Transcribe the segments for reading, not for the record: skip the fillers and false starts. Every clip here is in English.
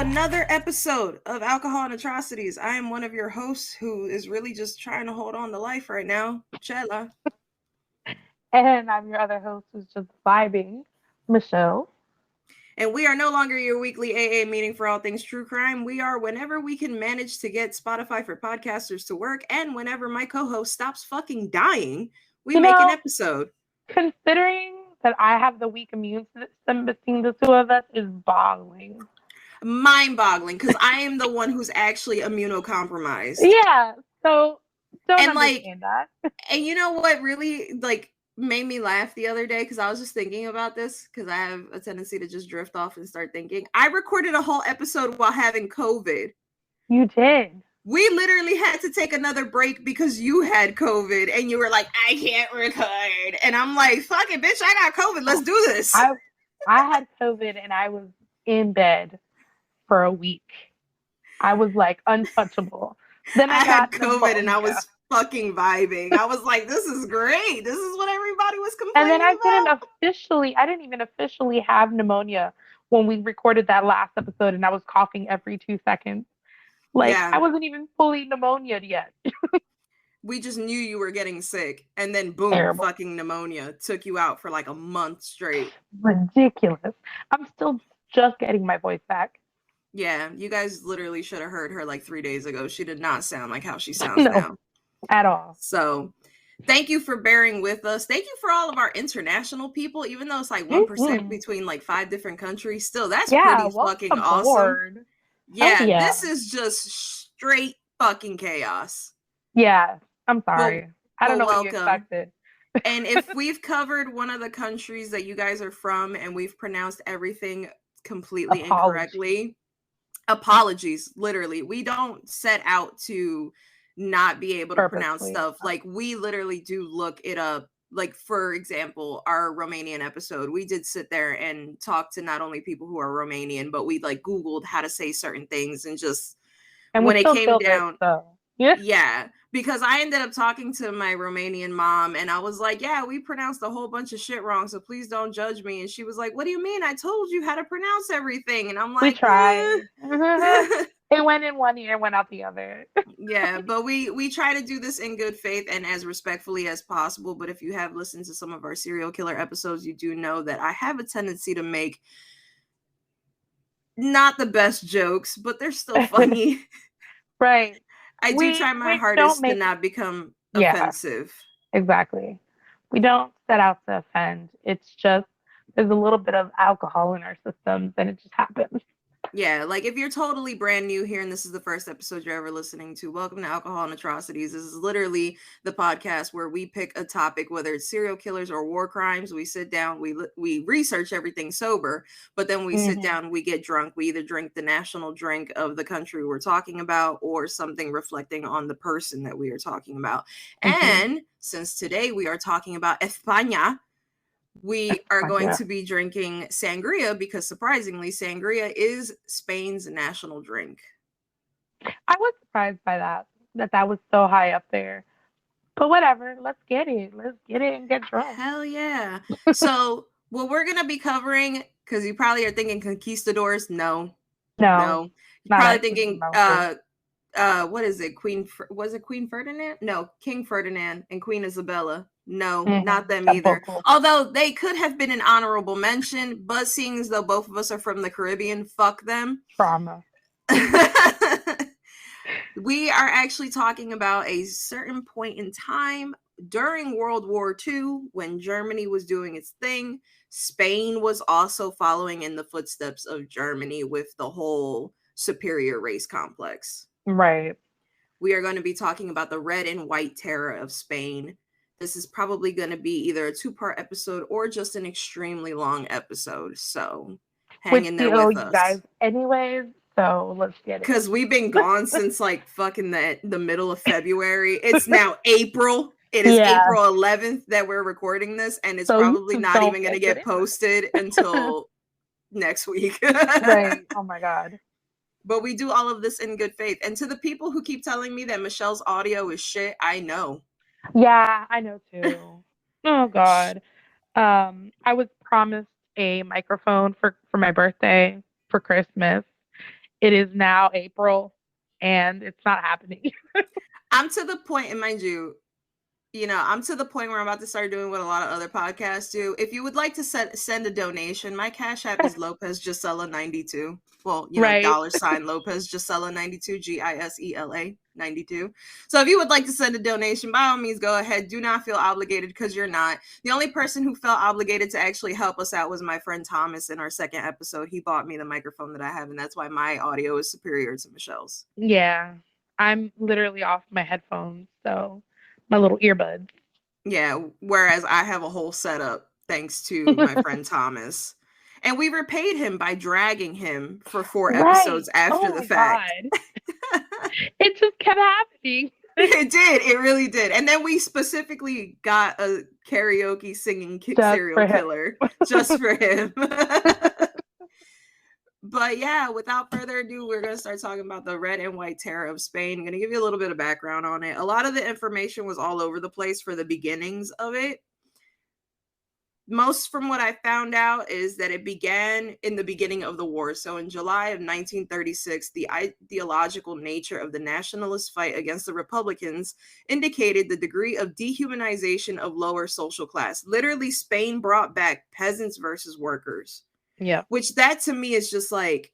another episode of Alcohol and Atrocities. I am one of your hosts who is really just trying to hold on to life right now, Chela. And I'm your other host who's just vibing, Michelle. And we are no longer your weekly AA meeting for all things true crime. We are whenever we can manage to get Spotify for podcasters to work, and whenever my co-host stops fucking dying, we make an episode. Considering that I have the weak immune system between the two of us is boggling. Mind-boggling, because I am the one who's actually immunocompromised. Yeah, so don't understand that. And you know what really made me laugh the other day, because I was just thinking about this, because I have a tendency to just drift off and start thinking. I recorded a whole episode while having COVID. You did. We literally had to take another break because you had COVID and you were like, I can't record. And I'm like, fuck it, bitch, I got COVID. Let's do this. I had COVID and I was in bed for a week. I was like untouchable. Then I had got COVID pneumonia. And I was fucking vibing. I was like, this is great. This is what everybody was complaining about. And then I didn't even officially have pneumonia when we recorded that last episode, and I was coughing every 2 seconds. I wasn't even fully pneumonia'd yet. We just knew you were getting sick, and then boom, fucking pneumonia took you out for like a month straight. Ridiculous. I'm still just getting my voice back. Yeah, you guys literally should have heard her like 3 days ago. She did not sound like how she sounds now. At all. So thank you for bearing with us. Thank you for all of our international people, even though it's like 1% between like 5 different countries. Still, that's pretty fucking awesome. Yeah, this is just straight fucking chaos. Yeah, I'm sorry. I don't know what you expected. And if we've covered one of the countries that you guys are from and we've pronounced everything completely incorrectly, apologies, literally. We don't set out to not be able to pronounce stuff. Like, we literally do look it up. Like, for example, our Romanian episode, we did sit there and talk to not only people who are Romanian, but we like Googled how to say certain things, and just when it came down, yeah, because I ended up talking to my Romanian mom and I was like, yeah, we pronounced a whole bunch of shit wrong, so please don't judge me. And she was like, what do you mean? I told you how to pronounce everything. And I'm like, we tried. It went in one ear, went out the other. Yeah, but we try to do this in good faith and as respectfully as possible. But if you have listened to some of our serial killer episodes, you do know that I have a tendency to make not the best jokes, but they're still funny. Right. I do try my hardest to not become offensive. Exactly. We don't set out to offend. It's just there's a little bit of alcohol in our systems and it just happens. Yeah, like if you're totally brand new here and this is the first episode you're ever listening to, welcome to Alcohol and Atrocities. This is literally the podcast where we pick a topic, whether it's serial killers or war crimes. We sit down, we research everything sober, but then we sit down, we get drunk. We either drink the national drink of the country we're talking about or something reflecting on the person that we are talking about. And since today we are talking about España, we are going to be drinking sangria because surprisingly, sangria is Spain's national drink. I was surprised by that was so high up there. But whatever, let's get it. Let's get it and get drunk. Hell yeah. So what we're going to be covering, because you probably are thinking conquistadors. No. You're probably thinking, what is it? Was it Queen Ferdinand? No, King Ferdinand and Queen Isabella. No, not them either. Although they could have been an honorable mention, but seeing as though both of us are from the Caribbean, fuck them. Trauma. We are actually talking about a certain point in time during World War II when Germany was doing its thing. Spain was also following in the footsteps of Germany with the whole superior race complex. Right. We are going to be talking about the Red and White Terror of Spain. This is probably going to be either a 2-part episode or just an extremely long episode. So hang in there with us. Guys anyways, so let's get it. Because we've been gone since like fucking the middle of February. It's now April. It is April 11th that we're recording this, and it's probably not even going to get posted until next week. Right. Oh my God. But we do all of this in good faith. And to the people who keep telling me that Michelle's audio is shit, I know. Yeah, I know too. Oh God. I was promised a microphone for my birthday for Christmas, It is now April, and it's not happening. I'm to the point, and mind you, I'm to the point where I'm about to start doing what a lot of other podcasts do. If you would like to send a donation, my Cash App is Lopez Gisela 92. Well, Right. $ Lopez Gisela 92, GISELA 92. So if you would like to send a donation, by all means, go ahead. Do not feel obligated, because you're not. The only person who felt obligated to actually help us out was my friend Thomas in our second episode. He bought me the microphone that I have, and that's why my audio is superior to Michelle's. Yeah. I'm literally off my headphones, so my little earbuds. Yeah, whereas I have a whole setup thanks to my friend Thomas. And we repaid him by dragging him for 4 Right. episodes after Oh the my fact. God. It just kept happening. It did. It really did. And then we specifically got a karaoke singing Just serial for him. killer just for him. But yeah, without further ado, we're going to start talking about the Red and White Terror of Spain. I'm going to give you a little bit of background on it. A lot of the information was all over the place for the beginnings of it. Most from what I found out is that it began in the beginning of the war. So in July of 1936, the ideological nature of the nationalist fight against the Republicans indicated the degree of dehumanization of lower social class. Literally, Spain brought back peasants versus workers. Yeah. Which that to me is just like,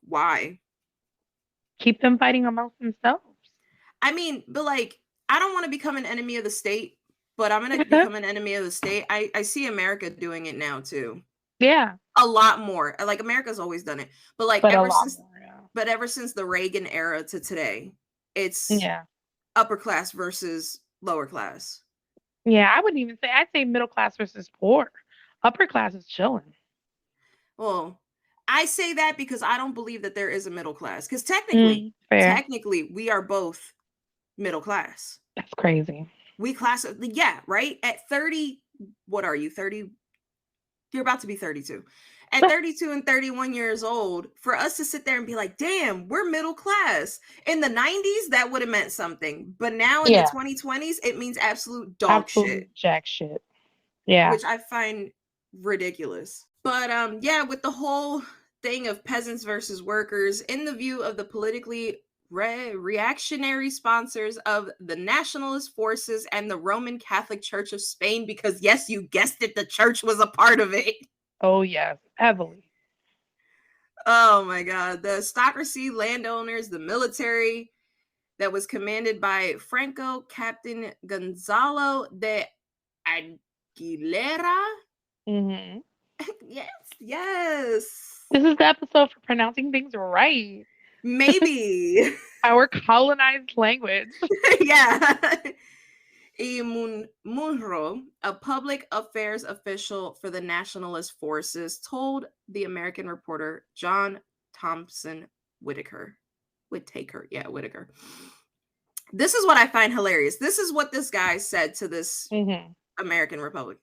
why? Keep them fighting amongst themselves. I mean, but like, I don't want to become an enemy of the state, but I'm going to become an enemy of the state. I see America doing it now too. Yeah. A lot more. Like, America's always done it. But like, ever since the Reagan era to today, it's upper class versus lower class. Yeah, I wouldn't even say, I'd say middle class versus poor. Upper class is chilling. Well, I say that because I don't believe that there is a middle class. Because technically, we are both middle class. That's crazy. We yeah, right? At 30, what are you, 30? You're about to be 32. At 32 and 31 years old, for us to sit there and be like, damn, we're middle class. In the 90s, that would have meant something. But now in the 2020s, it means absolute dog shit. Jack shit. Yeah. Which I find ridiculous. But yeah, with the whole thing of peasants versus workers, in the view of the politically reactionary sponsors of the nationalist forces and the Roman Catholic Church of Spain, because yes, you guessed it, the church was a part of it. Oh yes, heavily. Oh my God. The aristocracy, landowners, the military that was commanded by Franco Captain Gonzalo de Aguilera. Mm-hmm. Yes. This is the episode for pronouncing things right. Maybe. Our colonized language. Yeah. Munro, a public affairs official for the nationalist forces, told the American reporter John Thompson Whitaker. Whitaker. This is what I find hilarious. This is what this guy said to this American Republican.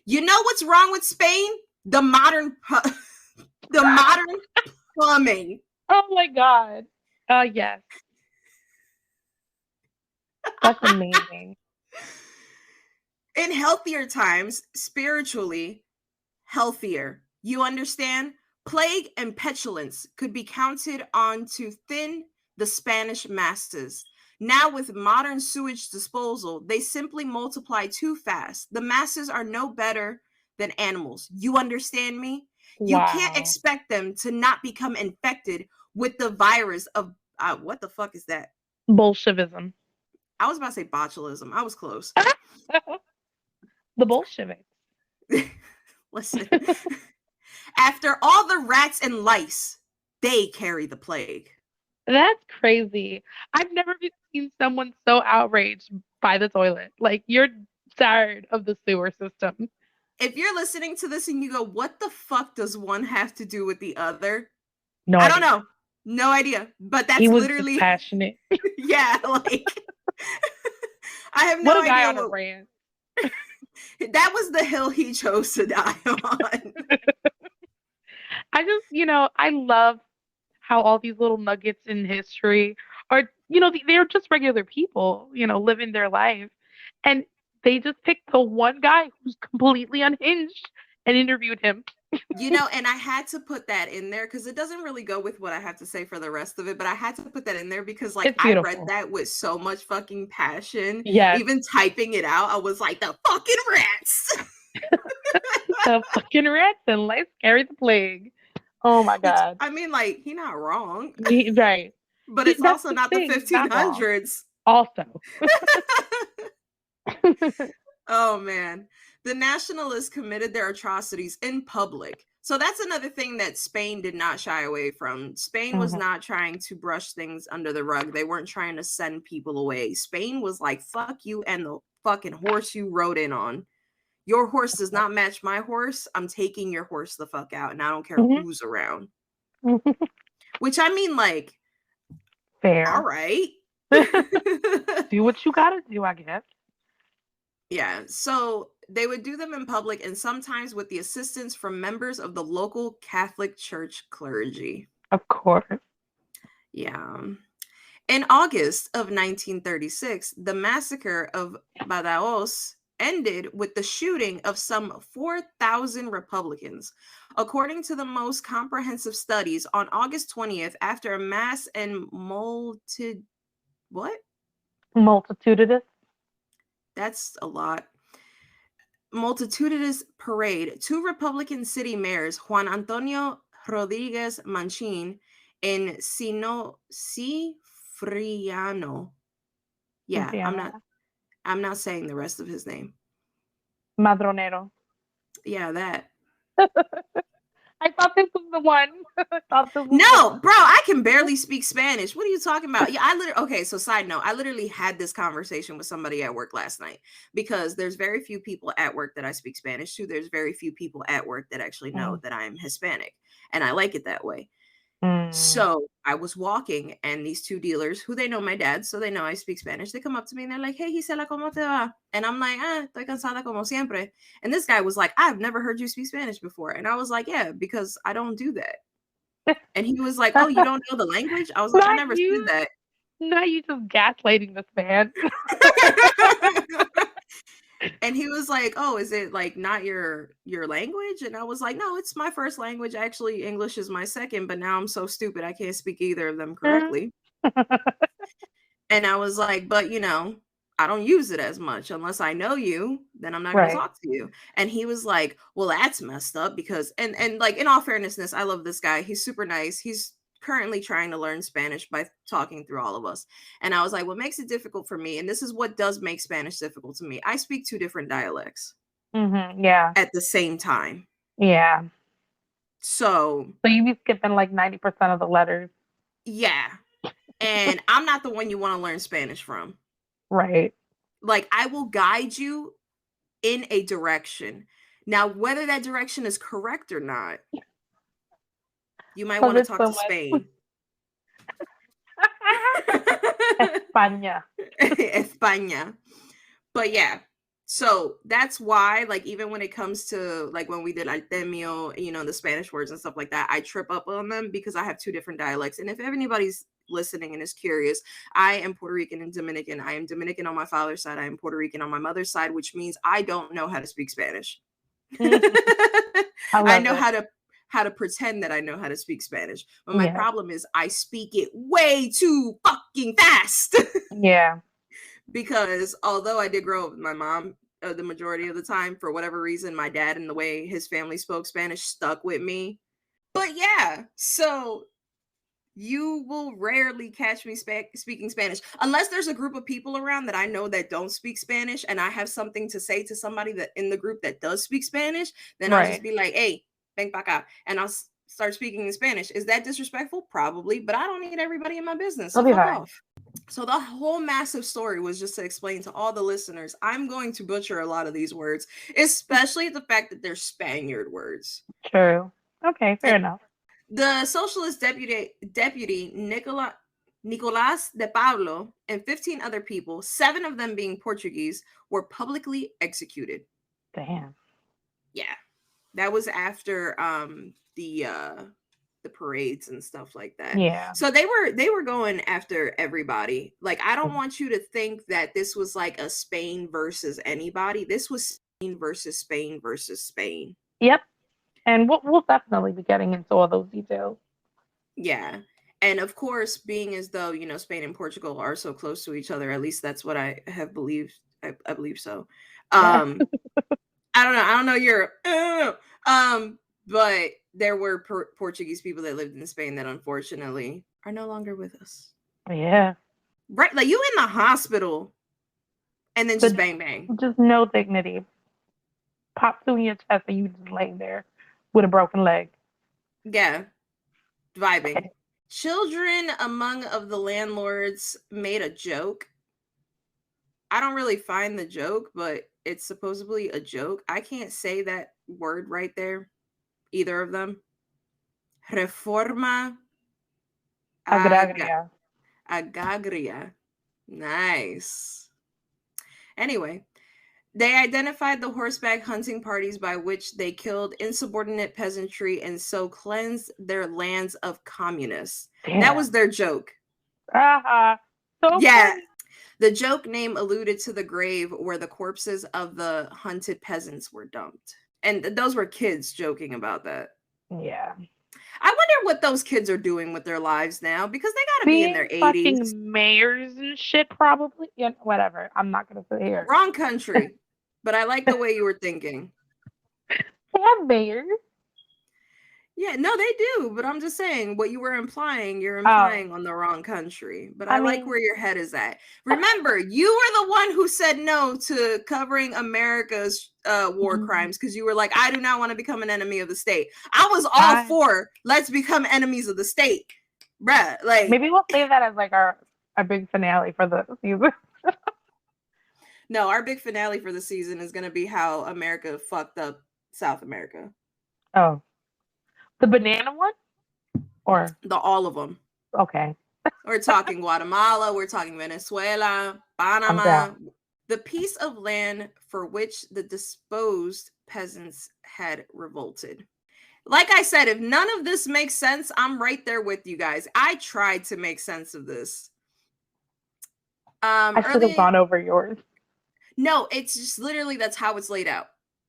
You know what's wrong with Spain? The modern plumbing. Oh my God. Yes. That's amazing. In healthier times, spiritually healthier. You understand? Plague and petulance could be counted on to thin the Spanish masses. Now, with modern sewage disposal, they simply multiply too fast. The masses are no better than animals. You understand me? Wow. You can't expect them to not become infected with the virus of, what the fuck is that? Bolshevism. I was about to say botulism. I was close. The Bolsheviks. Listen. After all the rats and lice, they carry the plague. That's crazy. I've never seen someone so outraged by the toilet. Like, you're tired of the sewer system. If you're listening to this and you go, what the fuck does one have to do with the other? No I idea. don't know. No idea. But that's literally just passionate. Yeah, like I have no idea. What a guy idea on a rant. That was the hill he chose to die on. I just, I love how all these little nuggets in history are, they're just regular people, living their life. And they just picked the one guy who's completely unhinged and interviewed him. You know, and I had to put that in there because it doesn't really go with what I have to say for the rest of it, but I had to put that in there because, like, I read that with so much fucking passion. Yes. Even typing it out, I was like, the fucking rats. The fucking rats and life carry the plague. Oh my God. Which, I mean, like, he's not wrong. Right. But it's That's also not the thing. He's not wrong. 1500s. Also. Oh, man. The nationalists committed their atrocities in public. So that's another thing that Spain did not shy away from. Spain was not trying to brush things under the rug. They weren't trying to send people away. Spain was like, fuck you and the fucking horse you rode in on. Your horse does not match my horse. I'm taking your horse the fuck out, and I don't care who's around. Which, I mean, like, fair. All right. Do what you gotta do, I guess. Yeah, so they would do them in public and sometimes with the assistance from members of the local Catholic Church clergy. Of course. Yeah. In August of 1936, the massacre of Badajoz ended with the shooting of some 4,000 Republicans. According to the most comprehensive studies, on August 20th, after a mass and multitudinous? That's a lot. Multitudinous parade, 2 Republican city mayors, Juan Antonio Rodriguez Manchin and Cifriano. Yeah, I'm not saying the rest of his name. Madronero. Yeah, that. I thought this was the one. No, bro, I can barely speak Spanish. What are you talking about? Yeah, okay, so side note, I literally had this conversation with somebody at work last night because there's very few people at work that I speak Spanish to. There's very few people at work that actually know that I'm Hispanic, and I like it that way. So I was walking, and these 2 dealers, who they know my dad, so they know I speak Spanish, they come up to me and they're like, "Hey, Gisela, ¿cómo te va?" And I'm like, estoy cansada como siempre. And this guy was like, "I've never heard you speak Spanish before." And I was like, "Yeah, because I don't do that." And he was like, "Oh, you don't know the language?" I was like, "I never said that." Not you just gaslighting this man. And he was like, "Oh, is it like not your language?" And I was like, "No, it's my first language. Actually, English is my second, but now I'm so stupid I can't speak either of them correctly." And I was like, "But, you know, I don't use it as much unless I know you, then I'm not going to talk to you." And he was like, "Well, that's messed up because," and like, in all fairnessness, I love this guy. He's super nice. He's currently trying to learn Spanish by talking through all of us. And I was like, what makes it difficult for me, and this is what does make Spanish difficult to me, I speak 2 different dialects. Yeah. At the same time. Yeah. So you be skipping like 90% of the letters. Yeah. And I'm not the one you want to learn Spanish from. Right. Like, I will guide you in a direction. Now, whether that direction is correct or not, you might want to talk to Spain. España. España. But yeah, so that's why, like, even when it comes to, like, when we did Artemio, you know, the Spanish words and stuff like that, I trip up on them because I have 2 different dialects. And if anybody's listening and is curious, I am Puerto Rican and Dominican. I am Dominican on my father's side. I am Puerto Rican on my mother's side, which means I don't know how to speak Spanish. I know how to pretend that I know how to speak Spanish. But my problem is I speak it way too fucking fast. Yeah. Because although I did grow up with my mom the majority of the time, for whatever reason, my dad and the way his family spoke Spanish stuck with me. But yeah, so you will rarely catch me speaking Spanish unless there's a group of people around that I know that don't speak Spanish and I have something to say to somebody that in the group that does speak Spanish. Then I'll just be like, "Hey, ven pa acá," and I'll start speaking in Spanish. Is that disrespectful? Probably, but I don't need everybody in my business. So fuck off. So the whole massive story was just to explain to all the listeners, I'm going to butcher a lot of these words, especially the fact that they're Spaniard words. True. Okay, fair enough. The socialist deputy Nicolas de Pablo and 15 other people, 7 of them being Portuguese, were publicly executed. Damn. Yeah. That was after the parades and stuff like that. Yeah. So they were going after everybody. Like, I don't want you to think that this was like a Spain versus anybody. This was Spain versus Spain versus Spain. Yep. And we'll definitely be getting into all those details. Yeah. And of course, being as though, Spain and Portugal are so close to each other, at least that's what I have believed. I believe so. Yeah. I don't know. I don't know Europe. But there were Portuguese people that lived in Spain that unfortunately are no longer with us. Yeah. Right. Like you in the hospital and then just bang, bang. Just no dignity. Pop through your chest and you just laying there with a broken leg. Yeah. Vibing. Okay. Children among of the landlords made a joke. I don't really find the joke, but it's supposedly a joke. I can't say that word right there. Either of them. Reforma Agraria. agagria. Nice. Anyway, they identified the horseback hunting parties by which they killed insubordinate peasantry and so cleansed their lands of communists. Damn. That was their joke. So yeah. funny. The joke name alluded to the grave where the corpses of the hunted peasants were dumped. And those were kids joking about that. Yeah. I wonder what those kids are doing with their lives now because they got to be in their 80s. Fucking mayors and shit, probably. Yeah, whatever. I'm not going to sit here. Wrong country. But I like the way you were thinking. They have mayors. Yeah, no, they do. But I'm just saying what you were implying, you're implying on the wrong country. But I like where your head is at. Remember, you were the one who said no to covering America's war crimes because you were like, I do not want to become an enemy of the state. I was all for let's become enemies of the state. Bruh, like maybe we'll say that as like our big finale for the season. No, our big finale for the season is going to be how America fucked up South America. Oh. The banana one? Or all of them. Okay. We're talking Guatemala, we're talking Venezuela, Panama. The piece of land for which the disposed peasants had revolted. Like I said, if none of this makes sense, I'm right there with you guys. I tried to make sense of this. I should have gone over yours. No, it's just literally that's how it's laid out.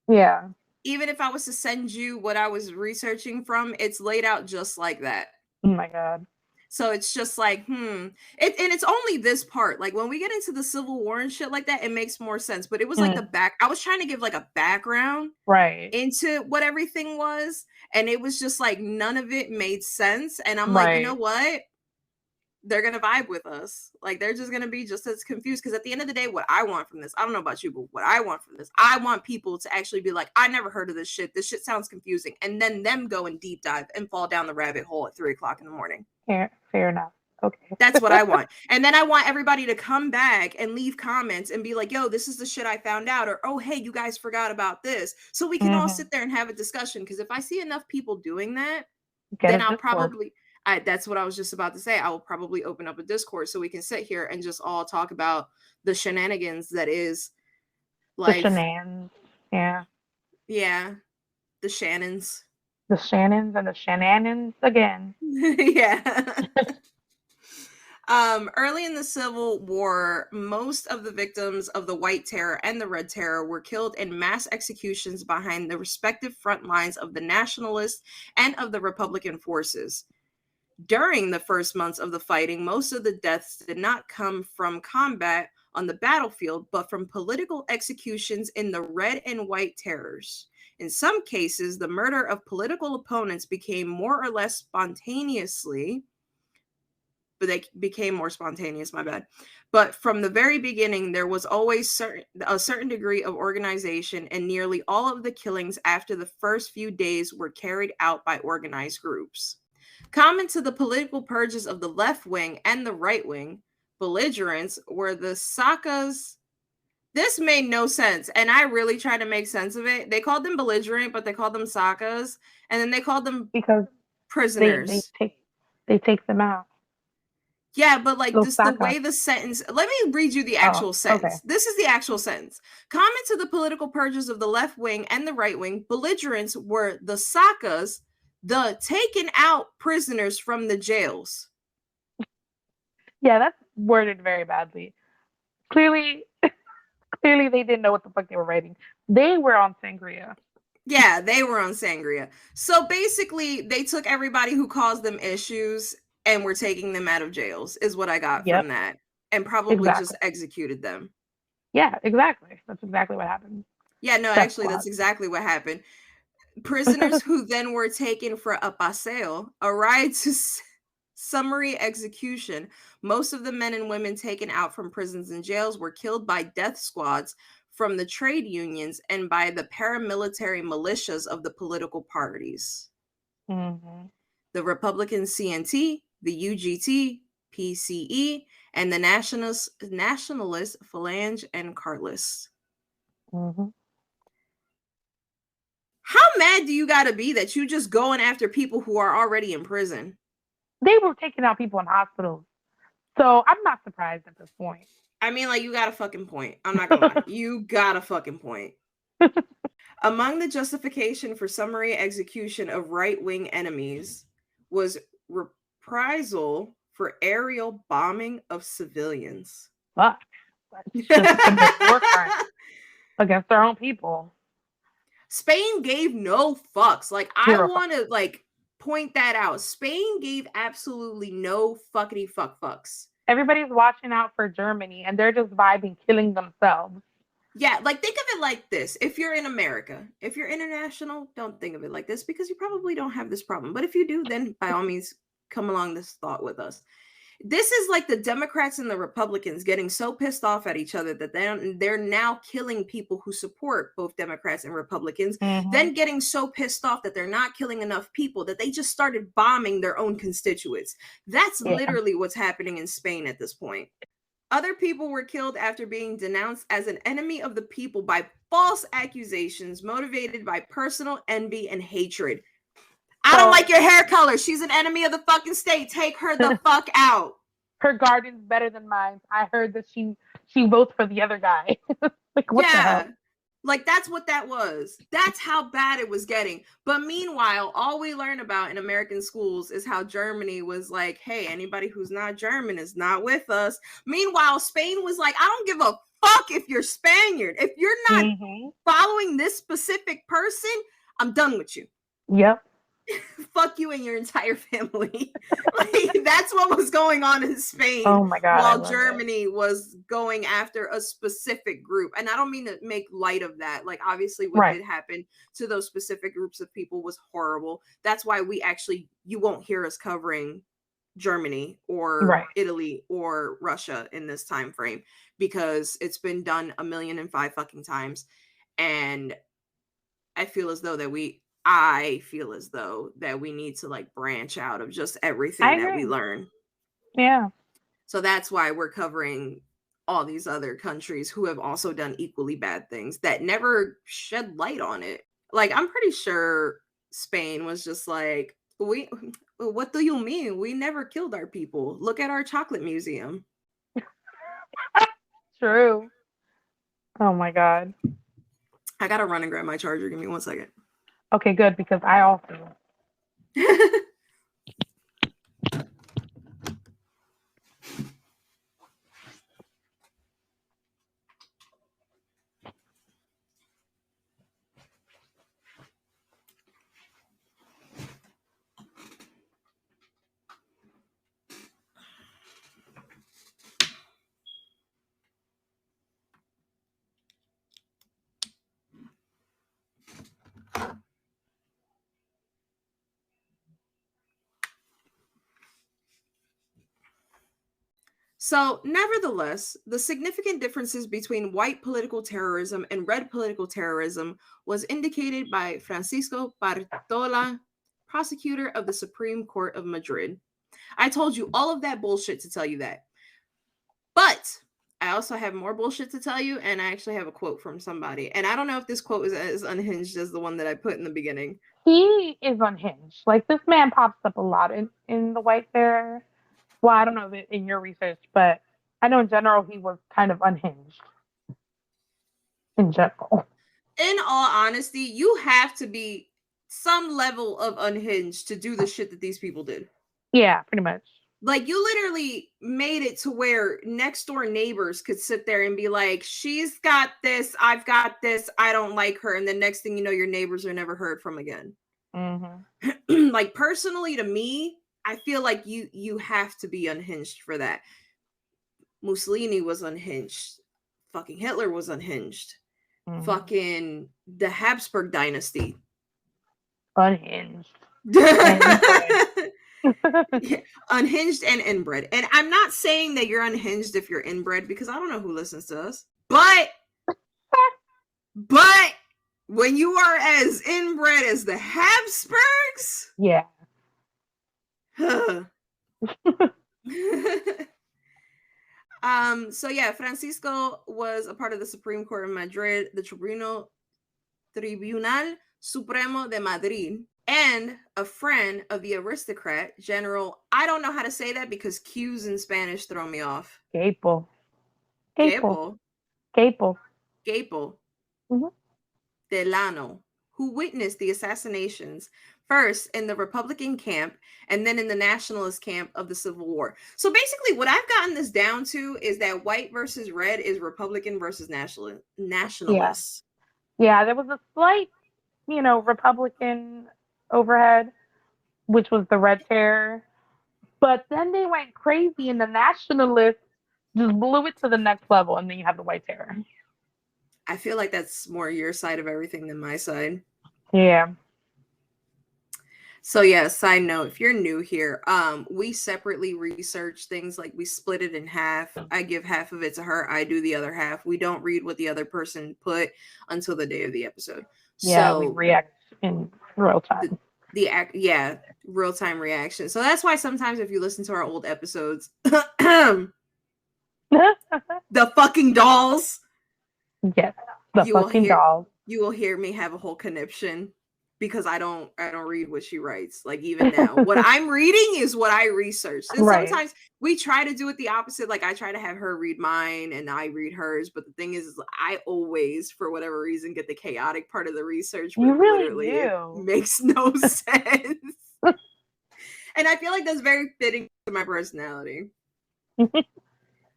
Yeah. Even if I was to send you what I was researching from, it's laid out just like that. Oh my God. So it's just like, and it's only this part. Like when we get into the Civil War and shit like that, it makes more sense. But it was like the back. I was trying to give like a background into what everything was. And it was just like none of it made sense. And I'm like, you know what? They're going to vibe with us. Like they're just going to be just as confused. Because at the end of the day, what I want from this, I don't know about you, but what I want from this, I want people to actually be like, I never heard of this shit. This shit sounds confusing. And then them go and deep dive and fall down the rabbit hole at 3:00 in the morning. Fair enough. Okay. That's what I want. And then I want everybody to come back and leave comments and be like, yo, this is the shit I found out. Or, oh, hey, you guys forgot about this. So we can all sit there and have a discussion. Because if I see enough people doing that, then I'll probably... that's what I was just about to say. I will probably open up a Discord so we can sit here and just all talk about the shenanigans that is life. The shenanigans. Yeah. Yeah. The Shannons. The Shannons and the shenanigans again. Yeah. Early in the Civil War, most of the victims of the White Terror and the Red Terror were killed in mass executions behind the respective front lines of the Nationalist and of the Republican forces. During the first months of the fighting, most of the deaths did not come from combat on the battlefield, but from political executions in the Red and White Terrors. In some cases, the murder of political opponents became more or less spontaneously, but they became more spontaneous, my bad. But from the very beginning, there was always a certain degree of organization, and nearly all of the killings after the first few days were carried out by organized groups. Common to the political purges of the left wing and the right wing belligerents were the Sakas. This made no sense, and I really tried to make sense of it. They called them belligerent, but they called them Sakas, and then they called them because prisoners. They take them out. Yeah, but like just the way the sentence, let me read you the actual sentence. Okay. This is the actual sentence. Common to the political purges of the left wing and the right wing belligerents were the Sakas, the taken out prisoners from the jails. Yeah, that's worded very badly. Clearly they didn't know what the fuck they were writing. They were on Sangria. Yeah, they were on Sangria. So basically, they took everybody who caused them issues and were taking them out of jails, is what I got from that. And probably just executed them. Yeah, exactly. That's exactly what happened. Yeah, no, actually, that's exactly what happened. Prisoners who then were taken for a paseo, a ride to summary execution. Most of the men and women taken out from prisons and jails were killed by death squads from the trade unions and by the paramilitary militias of the political parties. Mm-hmm. The Republican CNT, the UGT, PCE, and the Nationalist Phalange and Carlist. Mm-hmm. How mad do you gotta be that you just going after people who are already in prison? They were taking out people in hospitals. So I'm not surprised at this point. I mean, like, you got a fucking point. I'm not gonna lie. You got a fucking point. Among the justification for summary execution of right-wing enemies was reprisal for aerial bombing of civilians. Fuck. That's just a war crime against their own people. Spain gave no fucks. Like, I want to, like, point that out. Spain gave absolutely no fuckity fucks. Everybody's watching out for Germany, and they're just vibing, killing themselves. Yeah, like, think of it like this. If you're in America, if you're international, don't think of it like this because you probably don't have this problem. But if you do, then by all means, come along this thought with us. This is like the Democrats and the Republicans getting so pissed off at each other that they're now killing people who support both Democrats and Republicans, then getting so pissed off that they're not killing enough people that they just started bombing their own constituents. That's literally what's happening in Spain at this point. Other people were killed after being denounced as an enemy of the people by false accusations motivated by personal envy and hatred. I don't like your hair color. She's an enemy of the fucking state. Take her the fuck out. Her garden's better than mine. I heard that she votes for the other guy. Like, what the hell? Like, that's what that was. That's how bad it was getting. But meanwhile, all we learn about in American schools is how Germany was like, hey, anybody who's not German is not with us. Meanwhile, Spain was like, I don't give a fuck if you're Spaniard. If you're not following this specific person, I'm done with you. Yep. Fuck you and your entire family. Like, that's what was going on in Spain. Oh my God, while Germany was going after a specific group. And I don't mean to make light of that. Like, obviously what did happen to those specific groups of people was horrible. That's why you won't hear us covering Germany or Italy or Russia in this time frame, because it's been done 1,000,005 fucking times. And I feel as though that we need to, like, branch out of just everything that we learn. Yeah. So that's why we're covering all these other countries who have also done equally bad things that never shed light on it. Like, I'm pretty sure Spain was just like, what do you mean? We never killed our people. Look at our chocolate museum. True. Oh my God. I gotta run and grab my charger. Give me 1 second. Okay, good, because I also. So, nevertheless, the significant differences between white political terrorism and red political terrorism was indicated by Francisco Bartola, prosecutor of the Supreme Court of Madrid. I told you all of that bullshit to tell you that. But I also have more bullshit to tell you, and I actually have a quote from somebody. And I don't know if this quote is as unhinged as the one that I put in the beginning. He is unhinged. Like, this man pops up a lot in the white terror. Well, I don't know in your research, but I know in general he was kind of unhinged. In general. In all honesty, you have to be some level of unhinged to do the shit that these people did. Yeah, pretty much. Like, you literally made it to where next door neighbors could sit there and be like, she's got this, I've got this, I don't like her. And the next thing you know, your neighbors are never heard from again. Mm-hmm. Like, personally, to me, I feel like you have to be unhinged for that. Mussolini was unhinged. Fucking Hitler was unhinged. Mm-hmm. Fucking the Habsburg dynasty. Unhinged. Unhinged and inbred. And I'm not saying that you're unhinged if you're inbred, because I don't know who listens to us. But when you are as inbred as the Habsburgs, yeah. So yeah, Francisco was a part of the Supreme Court of Madrid, the Tribunal Supremo de Madrid, and a friend of the aristocrat, General, I don't know how to say that because Q's in Spanish throw me off. Gapo. Mm-hmm. Delano, who witnessed the assassinations first in the Republican camp and then in the nationalist camp of the Civil War. So basically, what I've gotten this down to is that white versus red is Republican versus nationalists. Yeah, there was a slight, Republican overhead, which was the Red Terror. But then they went crazy and the nationalists just blew it to the next level, and then you have the White Terror. I feel like that's more your side of everything than my side. Yeah. So yeah, side note, if you're new here, we separately research things. Like, we split it in half. I give half of it to her, I do the other half. We don't read what the other person put until the day of the episode. Yeah, so we react in real time. Real-time reaction. So that's why sometimes if you listen to our old episodes, the fucking dolls. Yes, the fucking dolls. You will hear me have a whole conniption because I don't read what she writes. Like, even now, what I'm reading is what I researched. And sometimes we try to do it the opposite. Like, I try to have her read mine and I read hers. But the thing is I always, for whatever reason, get the chaotic part of the research. You really do. It makes no sense. And I feel like that's very fitting to my personality.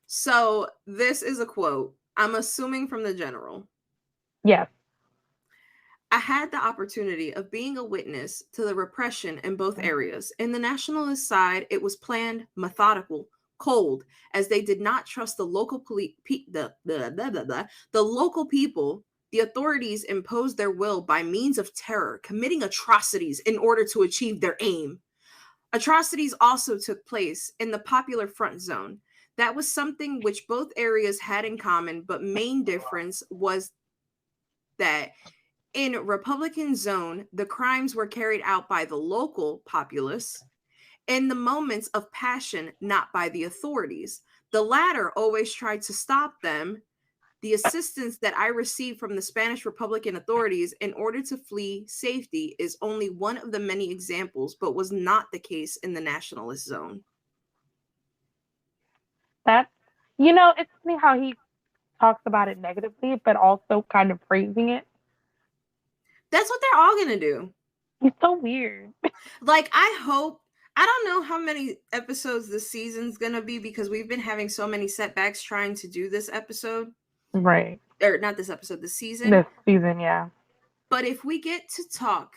So this is a quote. I'm assuming from the general. Yes. I had the opportunity of being a witness to the repression in both areas. In the nationalist side, it was planned, methodical, cold, as they did not trust the local the local people. The authorities imposed their will by means of terror, committing atrocities in order to achieve their aim. Atrocities also took place in the Popular Front zone. That was something which both areas had in common, but main difference was that in Republican zone, the crimes were carried out by the local populace in the moments of passion, not by the authorities. The latter always tried to stop them. The assistance that I received from the Spanish Republican authorities in order to flee safety is only one of the many examples, but was not the case in the nationalist zone. That's, it's funny how he talks about it negatively, but also kind of praising it. That's what they're all going to do. It's so weird. Like, I don't know how many episodes this season's going to be because we've been having so many setbacks trying to do this episode. Right. Or not this episode, this season. This season, yeah. But if we get to talk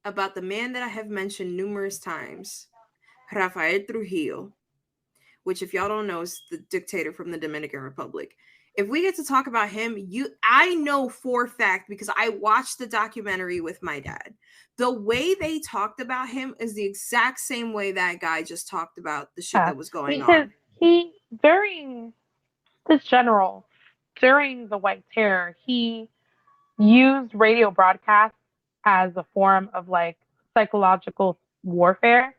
about the man that I have mentioned numerous times, Rafael Trujillo, which, if y'all don't know, is the dictator from the Dominican Republic. If we get to talk about him, I know for a fact, because I watched the documentary with my dad, the way they talked about him is the exact same way that guy just talked about the shit that was going on. During the White Terror, he used radio broadcasts as a form of like psychological warfare.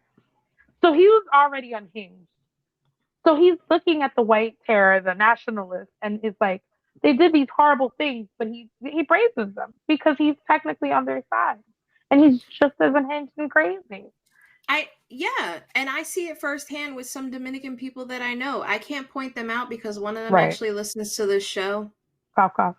So he was already unhinged. So he's looking at the White Terror, the nationalists, and is like, they did these horrible things, but he praises them because he's technically on their side. And he's just as unhinged and crazy. And I see it firsthand with some Dominican people that I know. I can't point them out because one of them actually listens to this show. Cough, cough.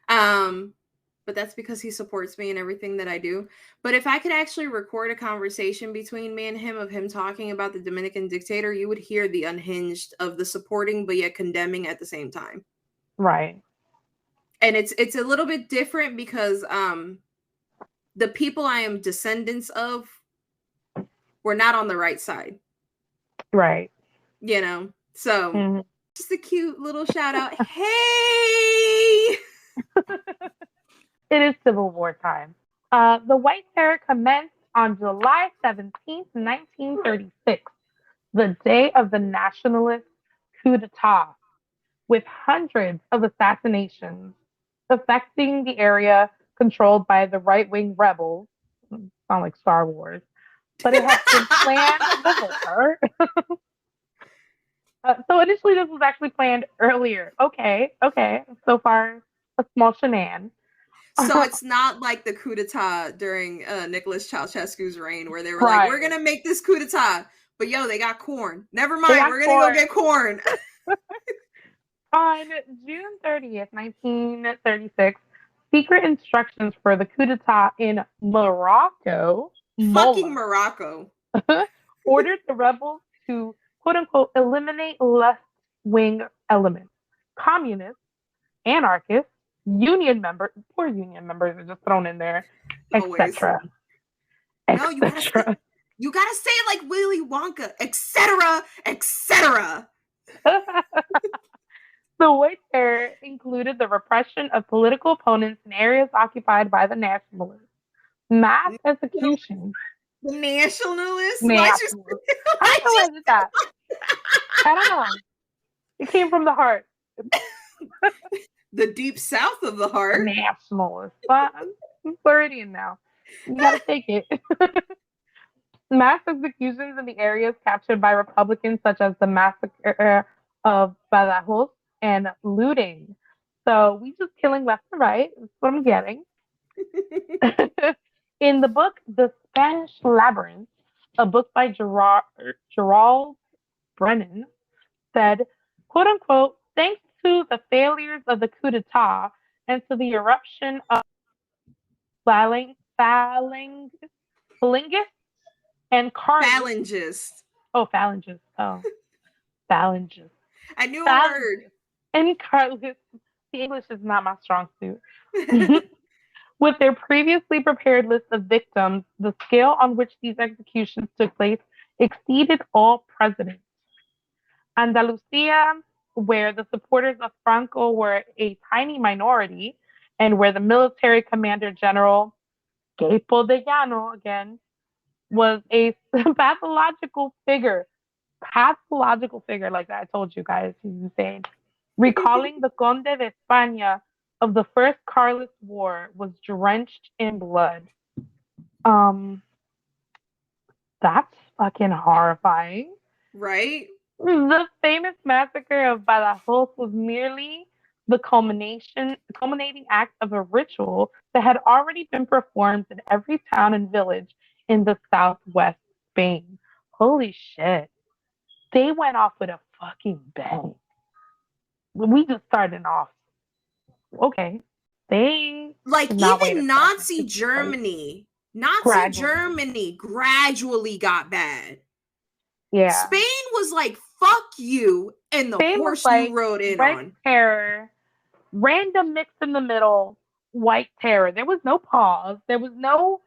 But but that's because he supports me in everything that I do. But if I could actually record a conversation between me and him of him talking about the Dominican dictator, you would hear the unhinged of the supporting but yet condemning at the same time. Right. And it's a little bit different because the people I am descendants of were not on the right side. Right. You know? So mm-hmm. Just a cute little shout out. Hey! It is Civil War time. The White Terror commenced on July 17th, 1936, the day of the nationalist coup d'etat, with hundreds of assassinations affecting the area controlled by the right-wing rebels. Sound like Star Wars. But it had been planned before. So initially this was actually planned earlier. Okay. So far, a small shenan. So it's not like the coup d'etat during Nicholas Ceausescu's reign where they were like, Right. we're going to make this coup d'etat. But yo, they got corn. Never mind. We're going to go get corn. On June 30th, 1936, secret instructions for the coup d'etat in Morocco, fucking Morocco, ordered the rebels to, quote unquote, eliminate left-wing elements, communists, anarchists, union members, poor union members are just thrown in there, etc. No, you gotta say it like Willy Wonka, etc., etc. The White Terror included the repression of political opponents in areas occupied by the nationalists, mass executions. The nationalists? Nationalists. I don't know why I did that. I don't know. It came from the heart. The deep south of the heart. Nationalists. But I'm Floridian now. You gotta take it. Mass executions in the areas captured by Republicans, such as the massacre of Badajoz and looting. So we just killing left and right. That's what I'm getting. In the book, The Spanish Labyrinth, a book by Gerald Brennan, said, quote unquote, thanks to the failures of the coup d'etat and to the eruption of phalangists and Phalangists. Phalangists. Oh, phalangists. I knew a word. And Carlos, the English is not my strong suit. With their previously prepared list of victims, the scale on which these executions took place exceeded all precedent. Andalusia, where the supporters of Franco were a tiny minority, and where the military commander general, Queipo de Llano, again, was a pathological figure, like that. I told you guys, he's insane. Recalling the Conde de España of the First Carlist War was drenched in blood. That's fucking horrifying. Right? The famous massacre of Badajoz was merely the culminating act of a ritual that had already been performed in every town and village in the southwest Spain. Holy shit. They went off with a fucking bang. We just started off. Okay. They like even Nazi Germany. Germany gradually got bad. Yeah. Spain was like, fuck you, and the Spain horse like, you rode in Red on. Terror, random mix in the middle, White Terror. There was no pause. There was no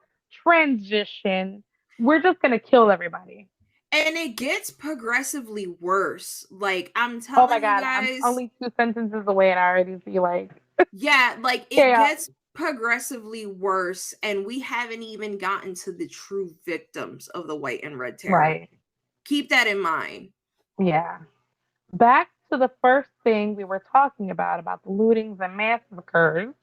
transition. We're just going to kill everybody. And it gets progressively worse. Like, I'm telling you guys. I'm only 2 sentences away and I already feel like. Yeah, like, it gets progressively worse. And we haven't even gotten to the true victims of the White and Red Terror. Right. Keep that in mind. Yeah. Back to the first thing we were talking about the lootings and massacres.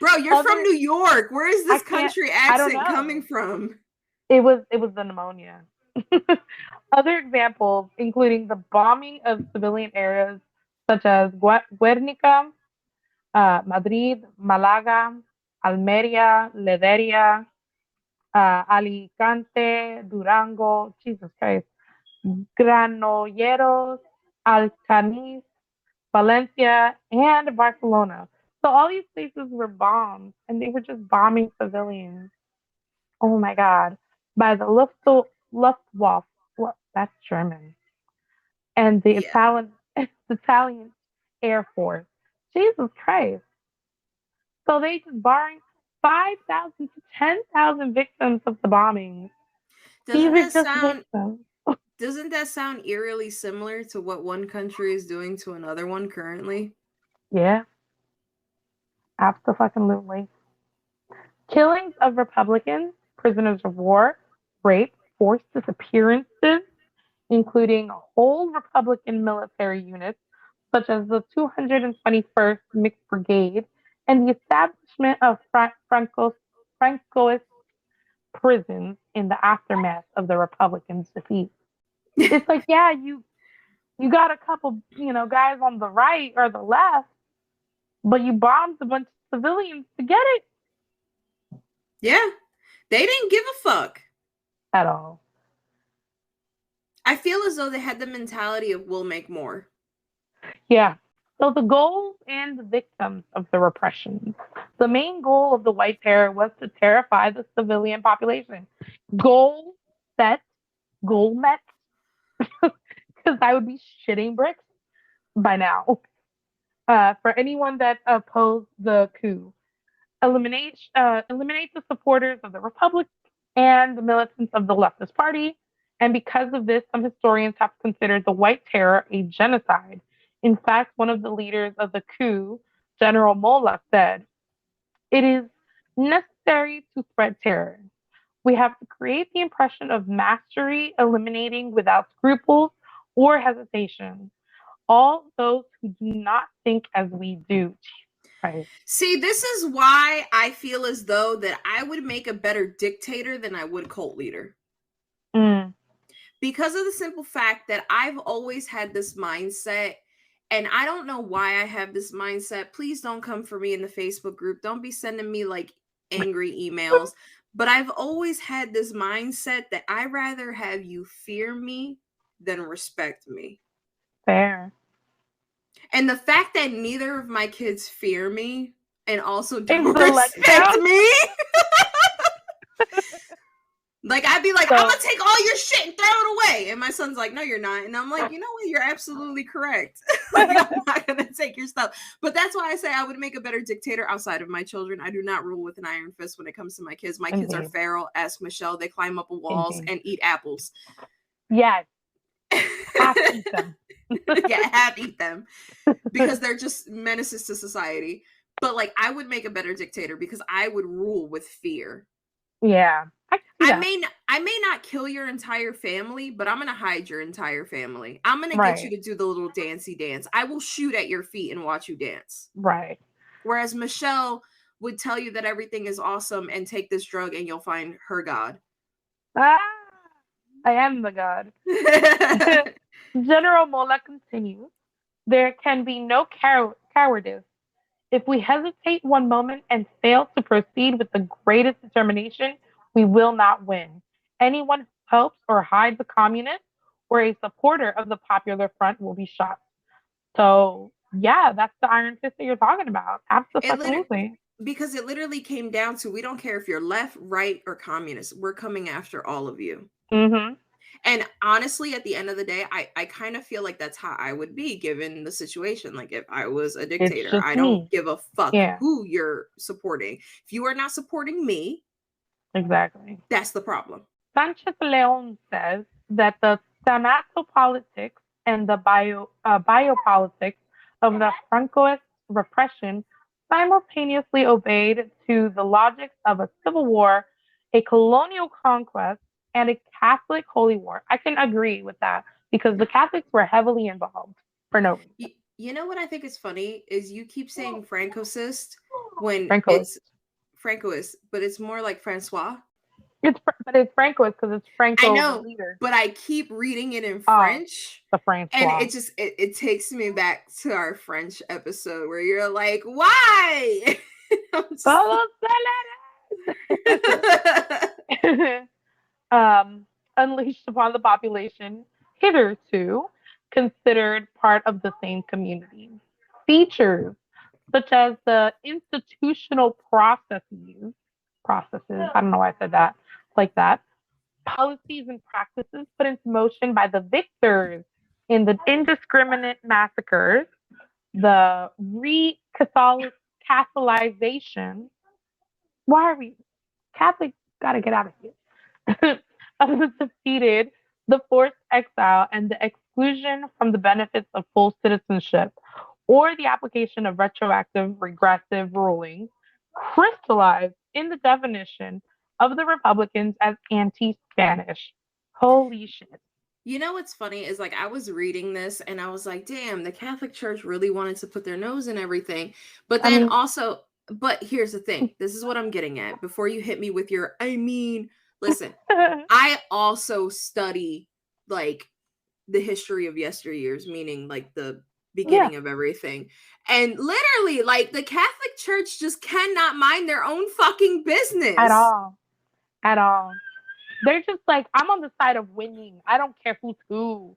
Bro, you're from New York. Where is this country accent coming from? It was the pneumonia. Other examples, including the bombing of civilian areas such as Guernica, Madrid, Malaga, Almeria, Lederia, Alicante, Durango, Jesus Christ, Granollers, Alcaniz, Valencia, and Barcelona. So all these places were bombed, and they were just bombing civilians. Oh my God. By the Luftwaffe. Well, that's German. And the Yeah. Italian Air Force. Jesus Christ. So they just barring 5,000 to 10,000 victims of the bombings. These Doesn't are that just sound victims. doesn't that sound eerily similar to what one country is doing to another one currently? Yeah, absolutely. Killings of Republicans, prisoners of war, rape, forced disappearances, including whole Republican military units, such as the 221st Mixed Brigade, and the establishment of Francoist prisons in the aftermath of the Republicans' defeat. It's like, yeah, you got a couple, guys on the right or the left, but you bombed a bunch of civilians to get it Yeah. They didn't give a fuck. at all. I feel as though they had the mentality of we'll make more. Yeah. So the goals and the victims of the repression. The main goal of the White Terror was to terrify the civilian population. Goal set, goal met, because I would be shitting bricks by now. For anyone that opposed the coup, eliminate the supporters of the Republic and the militants of the leftist party. And because of this, some historians have considered the White Terror a genocide. In fact, one of the leaders of the coup, General Mola, said, "It is necessary to spread terror. We have to create the impression of mastery, eliminating without scruples or hesitation all those who do not think as we do." Right. See, this is why I feel as though that I would make a better dictator than I would cult leader. Mm. Because of the simple fact that I've always had this mindset, and I don't know why I have this mindset. Please don't come for me in the Facebook group. Don't be sending me like angry emails. But I've always had this mindset that I rather have you fear me than respect me. Fair. And the fact that neither of my kids fear me and also Is don't the respect letdown? me. Like, I'd be like, I'm So gonna take all your shit and throw it away. And my son's like, no, you're not. And I'm like, you know what? You're absolutely correct. Like, I'm not gonna take your stuff. But that's why I say I would make a better dictator outside of my children. I do not rule with an iron fist when it comes to my kids. My kids are indeed, feral. Ask Michelle. They climb up walls indeed. and eat apples. Yes, half eat them. Yeah, half eat them because they're just menaces to society. But like, I would make a better dictator because I would rule with fear. Yeah, I can see I that. may not kill your entire family, but I'm gonna hide your entire family. I'm gonna get you Right, to do the little dancey dance. I will shoot at your feet and watch you dance. right. Whereas Michelle would tell you that everything is awesome and take this drug and you'll find her God. Ah, I am the god. General Mola continues. There can be no cowardice. If we hesitate one moment and fail to proceed with the greatest determination, we will not win. Anyone who helps or hides a communist or a supporter of the Popular Front will be shot. So, yeah, that's the iron fist that you're talking about. it literally Absolutely. because it literally came down to we don't care if you're left, right, or communist. We're coming after all of you. Mm-hmm. And honestly, at the end of the day, I kind of feel like that's how I would be given the situation. Like if I was a It's dictator, just I don't me. give a fuck Yeah, who you're supporting. If you are not supporting me, exactly. that's the problem. Sanchez Leon says that the thanatopolitics and the biopolitics of the Francoist repression simultaneously obeyed to the logics of a civil war, a colonial conquest, and a Catholic holy war. I can agree with that because the Catholics were heavily involved for no reason. You know what I think is funny is you keep saying Francocist when Francoist. it's Francoist, but it's more like Francois. But it's Francoist because it's I Franco the know, leader. but I keep reading it in Oh, French. the And Francois. it takes me back to our French episode where you're like, why? I'm just Unleashed upon the population hitherto, considered part of the same community. Features such as the institutional processes, I don't know why I said that like that, policies and practices put into motion by the victors in the indiscriminate massacres, the Catholization. Why are we Catholics? Got to get out of here. Of the defeated, the forced exile, and the exclusion from the benefits of full citizenship, or the application of retroactive regressive rulings, crystallized in the definition of the Republicans as anti-Spanish. Holy shit. You know what's funny is like I was reading this and I was like, damn, the Catholic Church really wanted to put their nose in everything. But then also, but here's the thing. This is what I'm getting at. Before you hit me with your, listen, I also study like the history of yesteryears, meaning like the beginning of everything. And literally, like the Catholic Church just cannot mind their own fucking business. At all. At all. They're just like, I'm on the side of winning. I don't care who's who.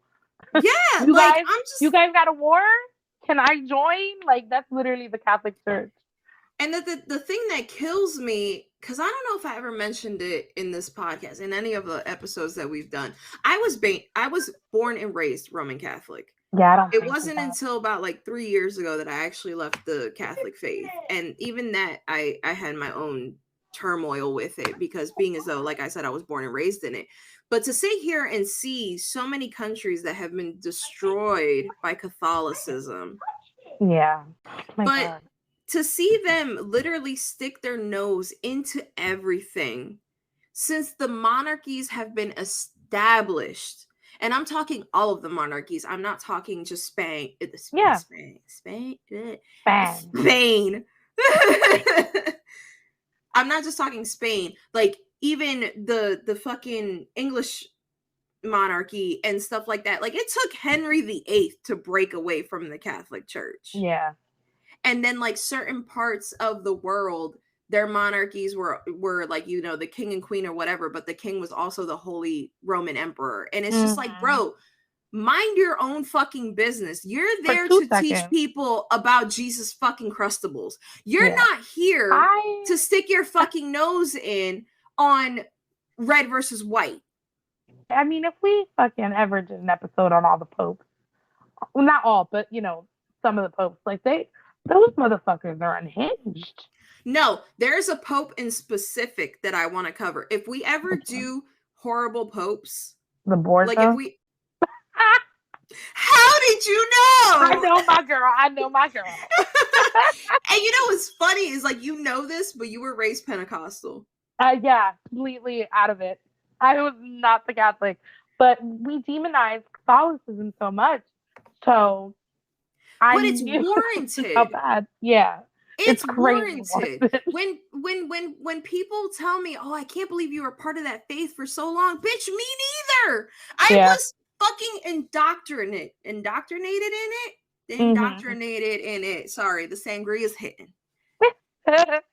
Yeah, you guys got a war? Can I join? Like, that's literally the Catholic Church. And the thing that kills me, because I don't know if I ever mentioned it in this podcast, in any of the episodes that we've done, I was born and raised Roman Catholic. Yeah, I don't. It wasn't until about like 3 years ago that I actually left the Catholic faith, and even that I had my own turmoil with it, because being as though, like I said, I was born and raised in it. But to sit here and see so many countries that have been destroyed by Catholicism, yeah, but God. To see them literally stick their nose into everything since the monarchies have been established. And I'm talking all of the monarchies. I'm not talking just Spain. Spain. I'm not just talking Spain. Like even the fucking English monarchy and stuff like that. Like it took Henry VIII to break away from the Catholic Church. Yeah. And then like certain parts of the world, their monarchies were like, you know, the king and queen or whatever, but the king was also the Holy Roman Emperor. And it's just like, bro, mind your own fucking business. You're there to teach people about Jesus fucking Crustables. You're not here to stick your fucking nose in on red versus white. I mean, if we fucking ever did an episode on all the popes, well, not all, but you know, some of the popes, like those motherfuckers are unhinged. No, there's a pope in specific that I want to cover. If we ever do horrible popes, the board, like if we, how did you know? I know my girl. And you know what's funny is like, you know this, but you were raised Pentecostal. Yeah, completely out of it. I was not the Catholic, but we demonize Catholicism so much, so. But it's warranted. How bad? Yeah, it's warranted. When people tell me, "Oh, I can't believe you were part of that faith for so long," bitch, me neither. I was fucking indoctrinated in it. Sorry, the sangria is hitting.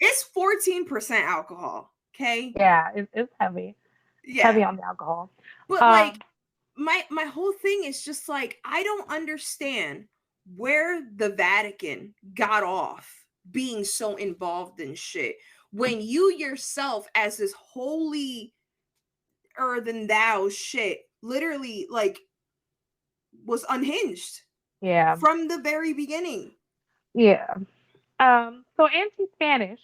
It's 14% alcohol. Okay. Yeah, it's heavy. Yeah. Heavy on the alcohol. But like, my whole thing is just like, I don't understand where the Vatican got off being so involved in shit when you yourself, as this holy than thou shit, literally like was unhinged. Yeah. From the very beginning. Yeah. So anti-Spanish,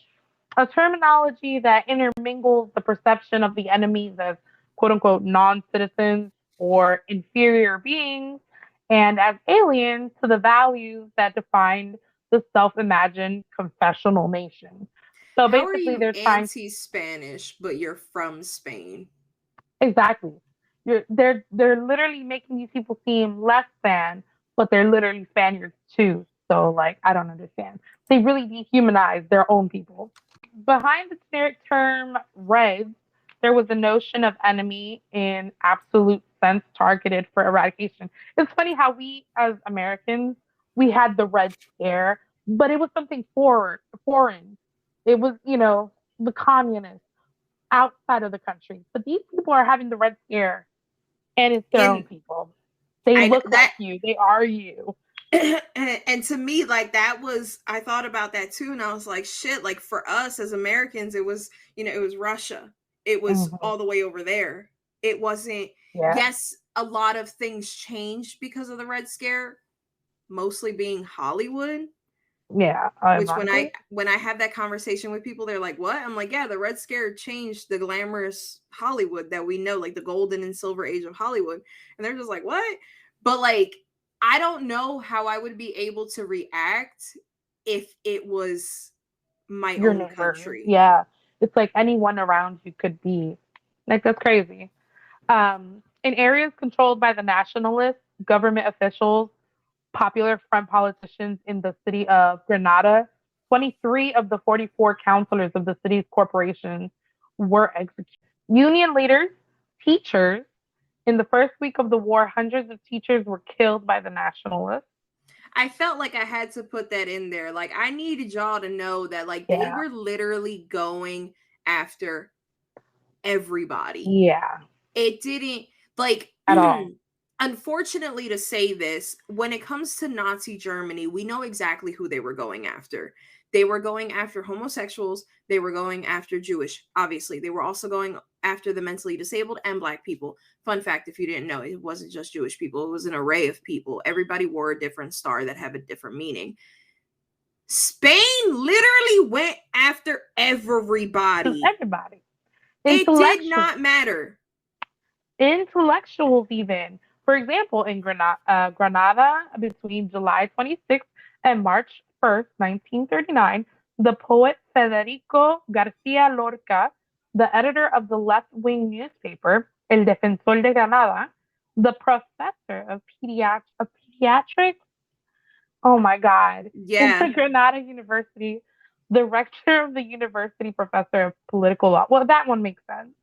a terminology that intermingles the perception of the enemies as quote unquote non-citizens or inferior beings, and as aliens to the values that defined the self-imagined confessional nation. So basically, they're anti-Spanish, but you're from Spain. Exactly. They're literally making these people seem less than, but they're literally Spaniards too. So like, I don't understand. They really dehumanize their own people. Behind the generic term Reds, there was a notion of enemy in absolute sense targeted for eradication. It's funny how we, as Americans, we had the Red Scare, but it was something foreign. It was, you know, the communists outside of the country. But these people are having the Red Scare, and it's their own people. They look like you. They are you. And to me, like, that was, I thought about that too, and I was like, shit, like, for us as Americans, it was, it was Russia. It was all the way over there. It wasn't, yes, a lot of things changed because of the Red Scare, mostly being Hollywood. Yeah. Which when I have that conversation with people, they're like, what? I'm like, yeah, the Red Scare changed the glamorous Hollywood that we know, like the golden and silver age of Hollywood. And they're just like, what? But like, I don't know how I would be able to react if it was my own neighbor. Country. Yeah. It's like anyone around you could be. Like, that's crazy. In areas controlled by the nationalists, government officials, popular front politicians in the city of Granada, 23 of the 44 councillors of the city's corporation were executed. Union leaders, teachers, in the first week of the war, hundreds of teachers were killed by the nationalists. I felt like I had to put that in there. Like, I needed y'all to know that, like, they were literally going after everybody. Yeah. It didn't, like, at all. Unfortunately to say this, when it comes to Nazi Germany, we know exactly who they were going after. They were going after homosexuals. They were going after Jewish, obviously. They were also going after the mentally disabled and Black people. Fun fact, if you didn't know, it wasn't just Jewish people. It was an array of people. Everybody wore a different star that had a different meaning. Spain literally went after everybody. Everybody. It did not matter. Intellectuals, even. For example, in Granada, between July 26th and March 1st, 1939, the poet Federico García Lorca, the editor of the left-wing newspaper El Defensor de Granada, the professor of pediatrics, oh my God, in the Granada University, the rector of the university, professor of political law. Well, that one makes sense.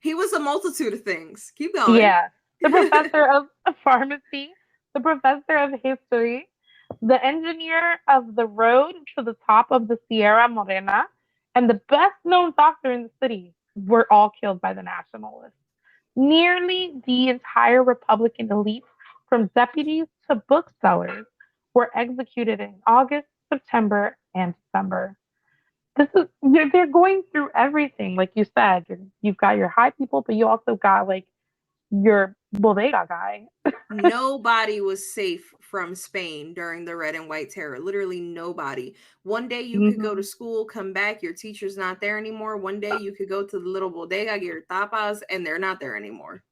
He was a multitude of things. Keep going. Yeah. The professor of pharmacy, the professor of history, the engineer of the road to the top of the Sierra Morena, and the best known doctor in the city were all killed by the nationalists. Nearly the entire Republican elite, from deputies to booksellers, were executed in August, September, and December. They're going through everything, like you said. You've got your high people, but you also got like your bodega guy. Nobody was safe from Spain during the Red and White Terror. Literally nobody. One day you could go to school, come back, your teacher's not there anymore. One day you could go to the little bodega, get your tapas, and they're not there anymore.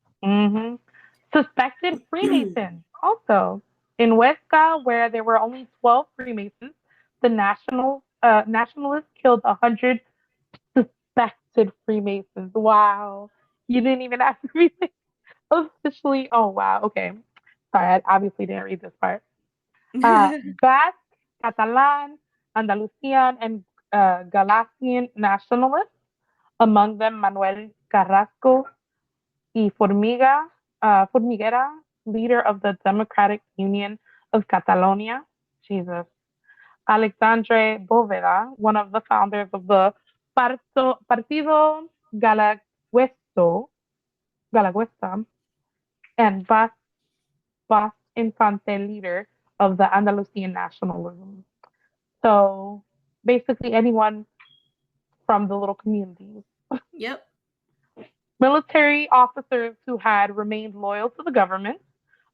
Suspected Freemasons also. In Huesca, where there were only 12 Freemasons, the nationalists killed 100 suspected Freemasons. Wow. You didn't even have to read it officially. Oh, wow. Okay. Sorry, I obviously didn't read this part. Basque, Catalan, Andalusian, and Galician nationalists, among them Manuel Carrasco y Formiguera, leader of the Democratic Union of Catalonia. Jesus. Alexandre Bóveda, one of the founders of the Partido Galaguesta, and Bas Infante, leader of the Andalusian nationalism. So basically, anyone from the little communities. Yep. Military officers who had remained loyal to the government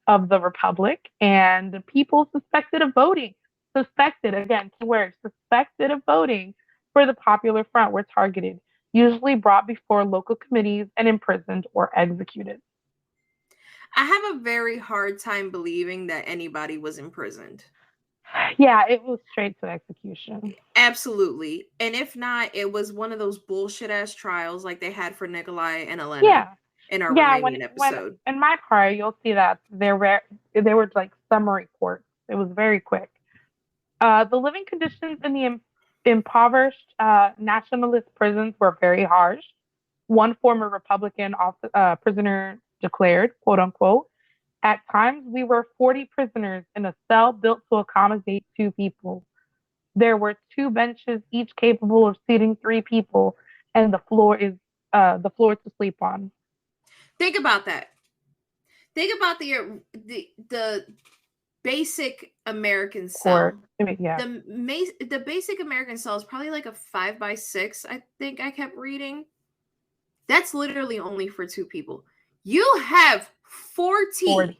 of the Republic, and people suspected of voting. Suspected, again, keyword, suspected of voting for the Popular Front were targeted, usually brought before local committees and imprisoned or executed. I have a very hard time believing that anybody was imprisoned. Yeah, it was straight to execution. Absolutely. And if not, it was one of those bullshit ass trials like they had for Nikolai and Elena in our Romanian episode. In my part, you'll see that there were like summary courts. It was very quick. The living conditions in the impoverished nationalist prisons were very harsh. One former Republican prisoner declared, quote unquote, at times we were 40 prisoners in a cell built to accommodate 2 people. There were 2 benches, each capable of seating 3 people, and the floor to sleep on. Think about that. Think about the basic American cell. Yeah. The basic American cell is probably like a 5x6. I think I kept reading. That's literally only for 2 people. You have 40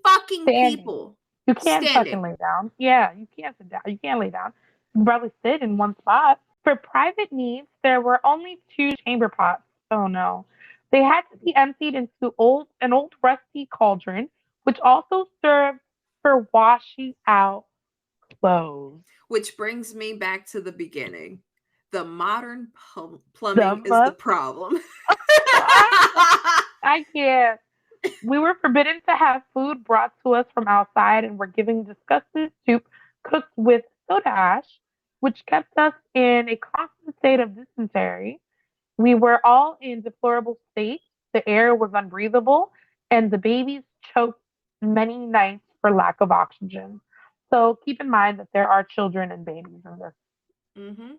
fucking standing. people. You can't fucking lay down. Yeah, you can't sit down. You can't lay down. You can probably sit in one spot. For private needs, there were only 2 chamber pots. Oh no. They had to be emptied into an old rusty cauldron, which also served for washing out clothes. Which brings me back to the beginning. The modern plumbing is the problem. I can't. We were forbidden to have food brought to us from outside and were given disgusting soup cooked with soda ash, which kept us in a constant state of dysentery. We were all in deplorable state. The air was unbreathable, and the babies choked many nights for lack of oxygen. So keep in mind that there are children and babies in this. Mm-hmm.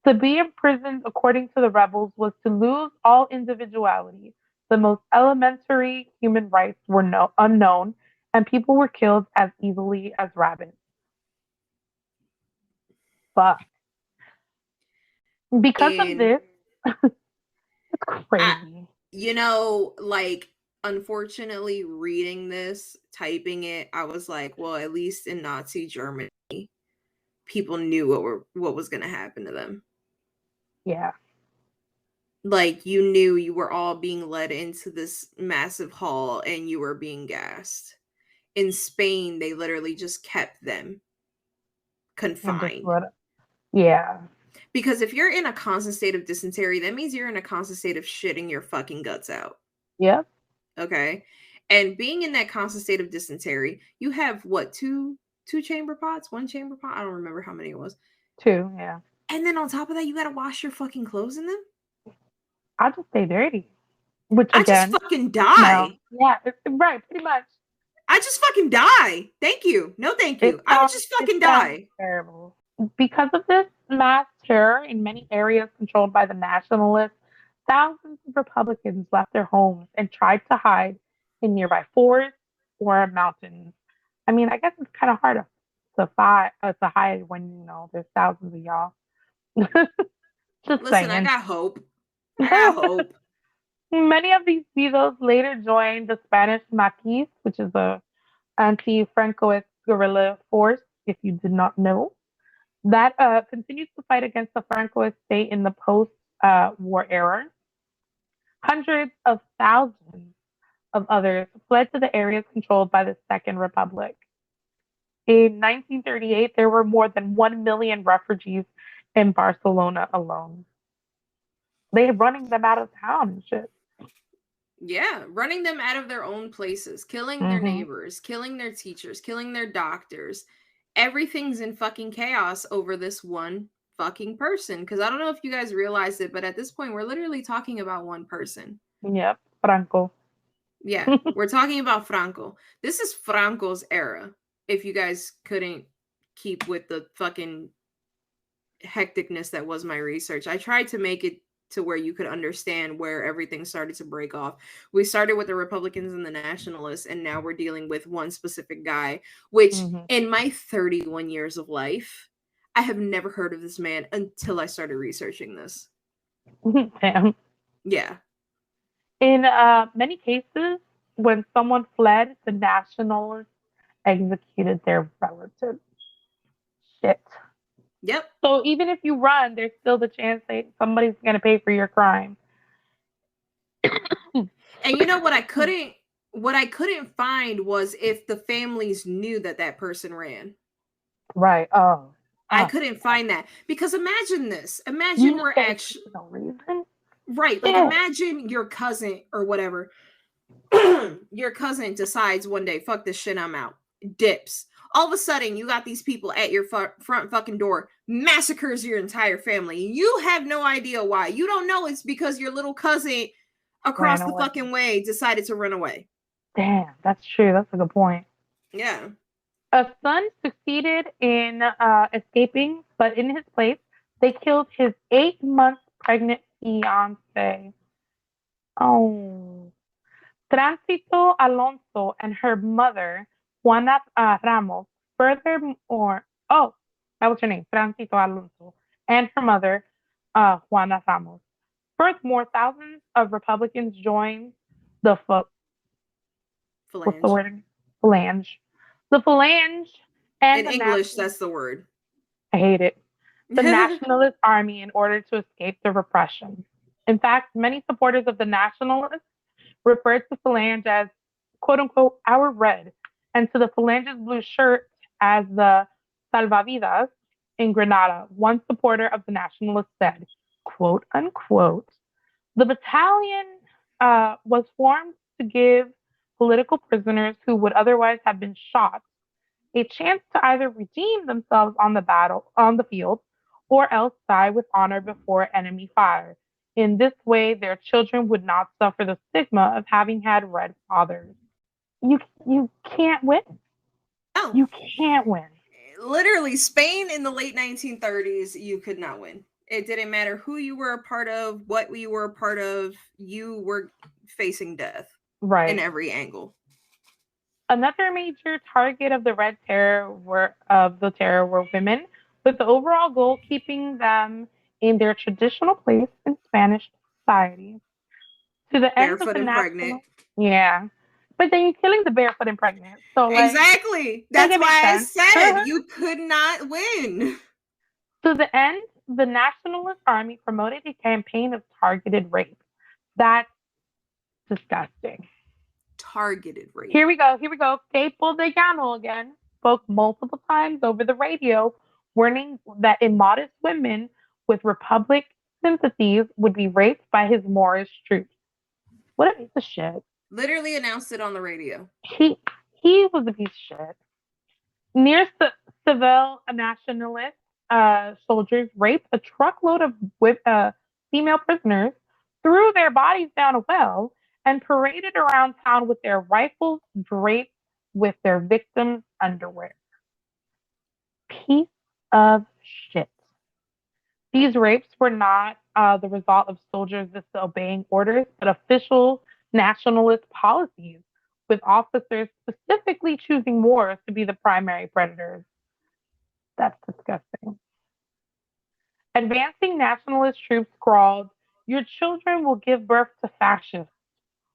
To be imprisoned, according to the rebels, was to lose all individuality. The most elementary human rights were unknown, and people were killed as easily as rabbits. But because of this, it's crazy. Like, unfortunately, reading this, typing it, I was like, well, at least in Nazi Germany, people knew what was going to happen to them. Yeah. Like, you knew you were all being led into this massive hall and you were being gassed. In Spain, they literally just kept them confined. Yeah. Because if you're in a constant state of dysentery, that means you're in a constant state of shitting your fucking guts out. Yep. Okay. And being in that constant state of dysentery, you have what, two chamber pots? 1 chamber pot? I don't remember how many it was. 2, yeah. And then on top of that, you gotta wash your fucking clothes in them? I'll just stay dirty. Which I again, just fucking die. No. Yeah, right, pretty much. I just fucking die. Thank you. No, thank you. I would just fucking die. Terrible. Because of this mass terror in many areas controlled by the nationalists, thousands of Republicans left their homes and tried to hide in nearby forests or mountains. I mean, I guess it's kind of hard to hide when there's thousands of y'all. Just Listen, saying. I got hope. I got hope. Many of these Beatles later joined the Spanish Maquis, which is a anti-Francoist guerrilla force, if you did not know, that continues to fight against the Francoist state in the post-war era. Hundreds of thousands of others fled to the areas controlled by the Second Republic. In 1938, there were more than 1 million refugees in Barcelona alone. They're running them out of town and shit. Yeah, running them out of their own places, killing their neighbors, killing their teachers, killing their doctors. Everything's in fucking chaos over this one fucking person. Because I don't know if you guys realize it, but at this point, we're literally talking about one person. Yep, Franco. Yeah, we're talking about Franco. This is Franco's era. If you guys couldn't keep with the fucking hecticness that was my research, I tried to make it to where you could understand where everything started to break off. We started with the Republicans and the Nationalists, and now we're dealing with one specific guy, which in my 31 years of life, I have never heard of this man until I started researching this. Damn. Yeah. In many cases, when someone fled, the Nationalists executed their relatives. Shit. Yep. So even if you run, there's still the chance that somebody's going to pay for your crime. And you know what I couldn't find was if the families knew that person ran. Right. Oh. I couldn't find that. Because imagine this. Imagine we're actually no reason. Right. Like imagine your cousin or whatever. Your cousin decides one day, fuck this shit, I'm out. Dips. All of a sudden, you got these people at your front fucking door, massacres your entire family. You have no idea why. You don't know it's because your little cousin across the fucking way decided to run away. Damn, that's true. That's a good point. Yeah. A son succeeded in escaping, but in his place, they killed his 8-month pregnant fiance. Oh. Tránsito Alonso and her mother, Juana Ramos, furthermore, oh, that was her name, Tránsito Alonso, and her mother, Juana Ramos. Furthermore, thousands of Republicans joined the what's the Phalange. word? Phalange. The Phalange In and the English, National. that's the word. I hate it. The Nationalist Army in order to escape the repression. In fact, many supporters of the Nationalists referred to Phalange as quote unquote our red, and to the Phalange's blue shirt as the Salvavidas in Grenada. One supporter of the Nationalists said, quote unquote, the battalion was formed to give political prisoners who would otherwise have been shot a chance to either redeem themselves on the field or else die with honor before enemy fire. In this way, their children would not suffer the stigma of having had red fathers. You can't win. No. You can't win. Literally, Spain in the late 1930s, you could not win. It didn't matter who you were a part of, what you were a part of, you were facing death in every angle. Another major target of the Red Terror were women, with the overall goal keeping them in their traditional place in Spanish society. To the end of Barefoot the and national, pregnant. yeah, but then you're killing the barefoot and pregnant, so exactly. That's why I said you could not win. To the end, the Nationalist Army promoted a campaign of targeted rape. That's disgusting. Targeted rape. Here we go. Capo de Llano again spoke multiple times over the radio, warning that immodest women with Republic sympathies would be raped by his Moorish troops. What a piece of shit. Literally announced it on the radio. He was a piece of shit. Near Seville, nationalist soldiers raped a truckload of female prisoners, threw their bodies down a well, and paraded around town with their rifles draped with their victims' underwear. Piece of shit. These rapes were not the result of soldiers disobeying orders, but official nationalist policies, with officers specifically choosing Moors to be the primary predators. That's disgusting. Advancing nationalist troops scrawled, your children will give birth to fascists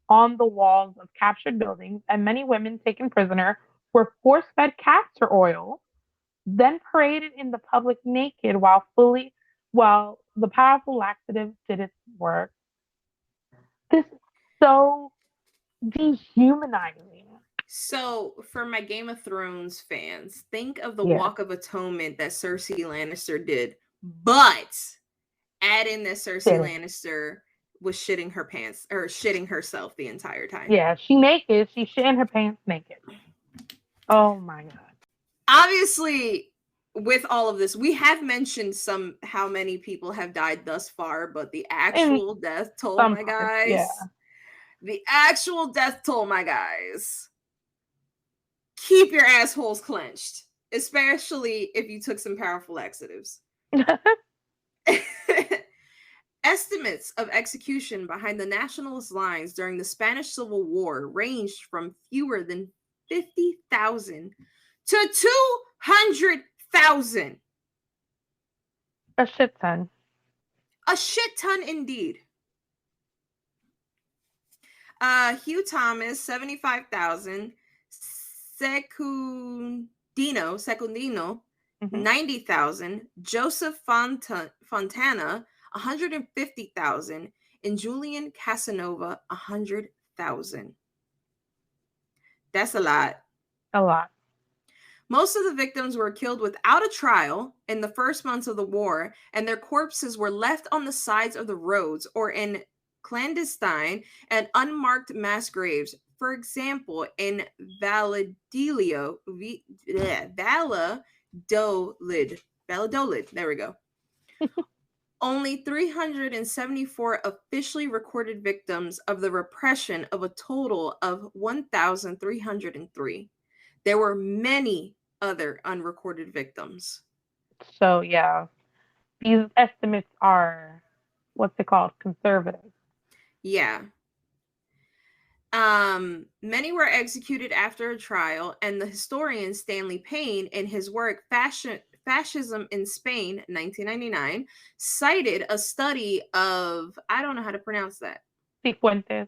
on the walls of captured buildings, and many women taken prisoner were force fed castor oil, then paraded in the public naked while the powerful laxative did its work. This is so dehumanizing. So, for my Game of Thrones fans, think of the Walk of Atonement that Cersei Lannister did, but add in that Cersei Lannister was shitting her pants or shitting herself the entire time. Yeah, she naked. She's shitting her pants naked. Oh my god. Obviously, with all of this, we have mentioned how many people have died thus far, but the actual death toll, my guys. Yeah. The actual death toll, my guys. Keep your assholes clenched, especially if you took some powerful laxatives. Estimates of execution behind the nationalist lines during the Spanish Civil War ranged from fewer than 50,000 to 200,000. A shit ton. A shit ton indeed. Hugh Thomas, 75,000. Secundino, mm-hmm. 90,000. Joseph Fontana, 150,000. And Julian Casanova, 100,000. That's a lot. A lot. Most of the victims were killed without a trial in the first months of the war, and their corpses were left on the sides of the roads or in clandestine and unmarked mass graves. For example, in Valladolid, there we go. Only 374 officially recorded victims of the repression of a total of 1,303. There were many other unrecorded victims. So, yeah, these estimates are, what's it called, conservative. Yeah. Many were executed after a trial, and the historian Stanley Payne, in his work Fascism in Spain, 1999, cited a study of, I don't know how to pronounce that. Cifuentes.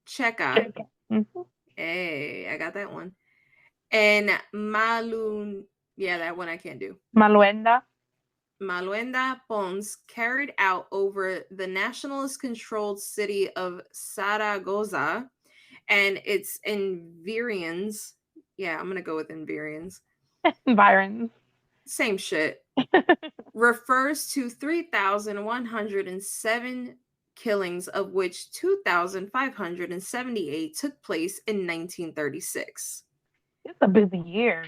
Checa. Mm-hmm. Hey, I got that one. And yeah, that one I can't do. Maluenda Pons carried out over the nationalist-controlled city of Zaragoza and its environs. Yeah, I'm gonna go with environs. Environs. Same shit. Refers to 3,107 killings, of which 2,578 took place in 1936. It's a busy year.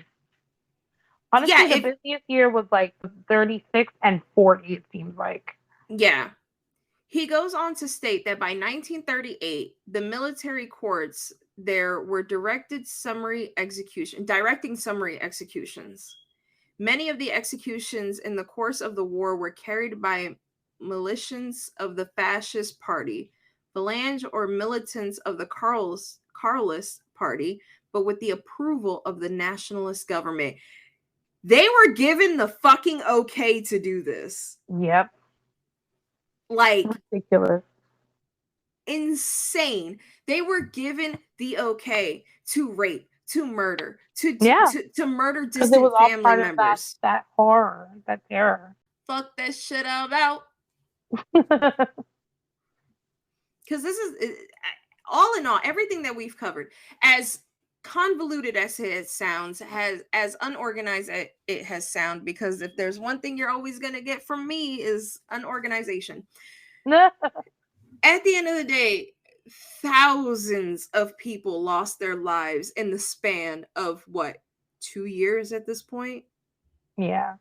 Honestly, the busiest year was like 36 and 40, it seems like. Yeah. He goes on to state that by 1938, the military courts there were directing summary executions. Many of the executions in the course of the war were carried by militiants of the fascist party, phalange or militants of the Carlist party, but with the approval of the nationalist government. They were given the fucking okay to do this. Yep. Like, ridiculous. Insane. They were given the okay to rape, to murder, to murder distant family members. That horror, that terror. Fuck that shit out. Because this is, all in all, everything that we've covered, as convoluted as it sounds, as unorganized it has sound, because if there's one thing you're always going to get from me is unorganization. At the end of the day, thousands of people lost their lives in the span of 2 years at this point? Yeah.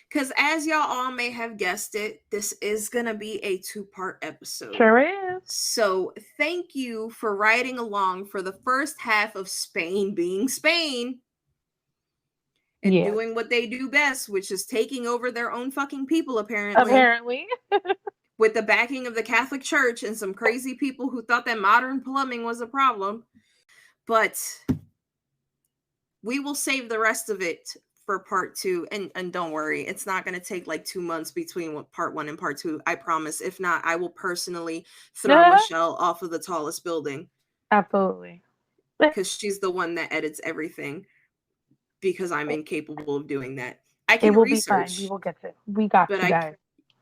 Because as y'all all may have guessed it, this is going to be a 2-part episode. Sure is. So thank you for riding along for the first half of Spain being Spain and doing what they do best, which is taking over their own fucking people, apparently. With the backing of the Catholic Church and some crazy people who thought that modern plumbing was a problem. But we will save the rest of it for part 2. And don't worry, it's not going to take like 2 months between part 1 and part 2. I promise. If not, I will personally throw Michelle off of the tallest building. Absolutely. Because she's the one that edits everything. Because I'm incapable of doing that. I can research. Be fine. We will get it. We got you guys.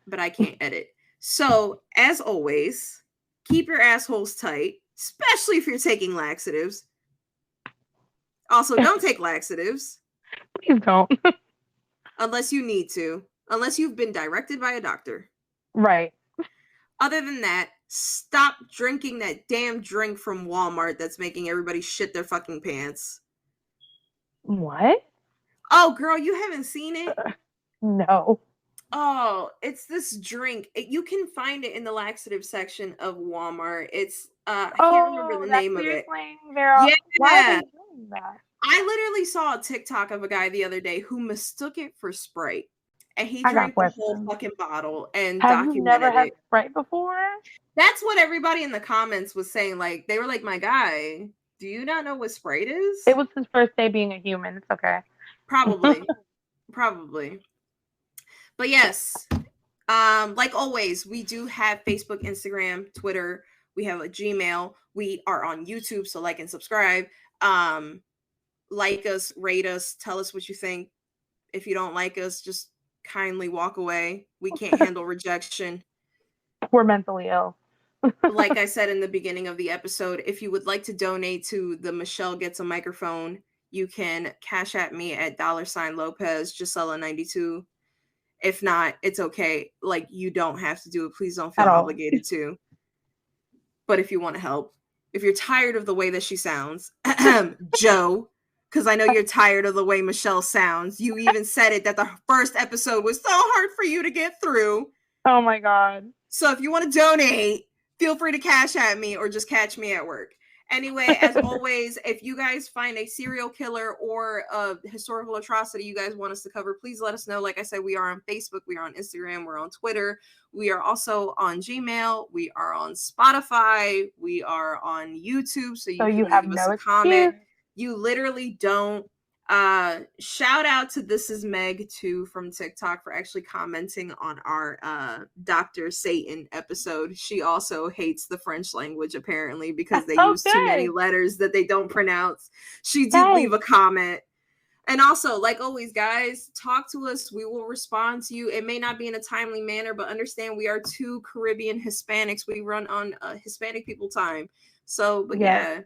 But I can't edit. So, as always, keep your assholes tight, especially if you're taking laxatives. Also, don't take laxatives. Please don't. Unless you need to. Unless you've been directed by a doctor. Right. Other than that, stop drinking that damn drink from Walmart that's making everybody shit their fucking pants. What? Oh, girl, you haven't seen it? No. Oh, it's this drink. You can find it in the laxative section of Walmart. It's I can't remember the name of it. Yeah. Why are they doing that? I literally saw a TikTok of a guy the other day who mistook it for Sprite, and he drank the whole fucking bottle and documented it. Have you never had Sprite before? That's what everybody in the comments was saying. Like, they were like, "My guy, do you not know what Sprite is?" It was his first day being a human. It's okay. Probably. But yes, like always, we do have Facebook, Instagram, Twitter. We have a Gmail. We are on YouTube, so like and subscribe. Like us, rate us, tell us what you think. If you don't like us, just kindly walk away. We can't handle rejection. We're mentally ill. Like I said in the beginning of the episode, if you would like to donate to the Michelle Gets a Microphone, you can cash at me at $Lopez Gisela 92. If not, it's okay. Like, you don't have to do it. Please don't feel obligated to. But if you want to help, if you're tired of the way that she sounds, Joe, because I know you're tired of the way Michelle sounds. You even said it that the first episode was so hard for you to get through. Oh my God. So if you want to donate, feel free to cash at me or just catch me at work. Anyway, as always, if you guys find a serial killer or a historical atrocity you guys want us to cover, please let us know. Like I said, we are on Facebook, we are on Instagram, we're on Twitter, we are also on Gmail, we are on Spotify, we are on YouTube, so you can leave us a comment. You literally don't. Shout out to This Is Meg too from TikTok for actually commenting on our Dr. Satan episode. She also hates the French language apparently because they use too many letters that they don't pronounce. She did leave a comment. And also, like always, guys, talk to us. We will respond to you. It may not be in a timely manner, but understand we are two Caribbean Hispanics. We run on Hispanic people time. So, but yeah.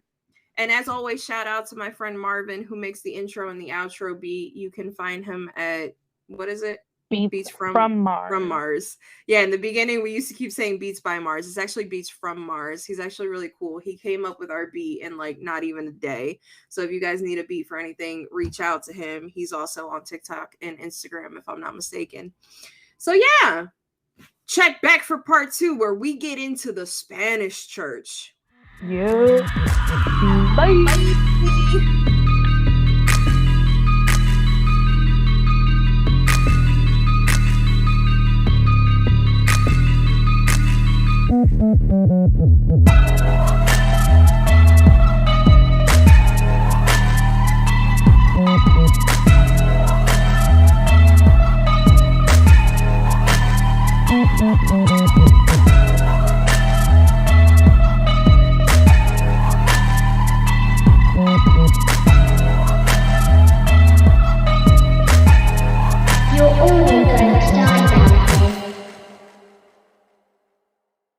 And as always, shout out to my friend Marvin, who makes the intro and the outro beat. You can find him at, what is it? Beats from Mars. From Mars. Yeah, in the beginning, we used to keep saying Beats by Mars. It's actually Beats from Mars. He's actually really cool. He came up with our beat in like not even a day. So if you guys need a beat for anything, reach out to him. He's also on TikTok and Instagram, if I'm not mistaken. So yeah, check back for part 2 where we get into the Spanish church. Yeah. Bye. Bye.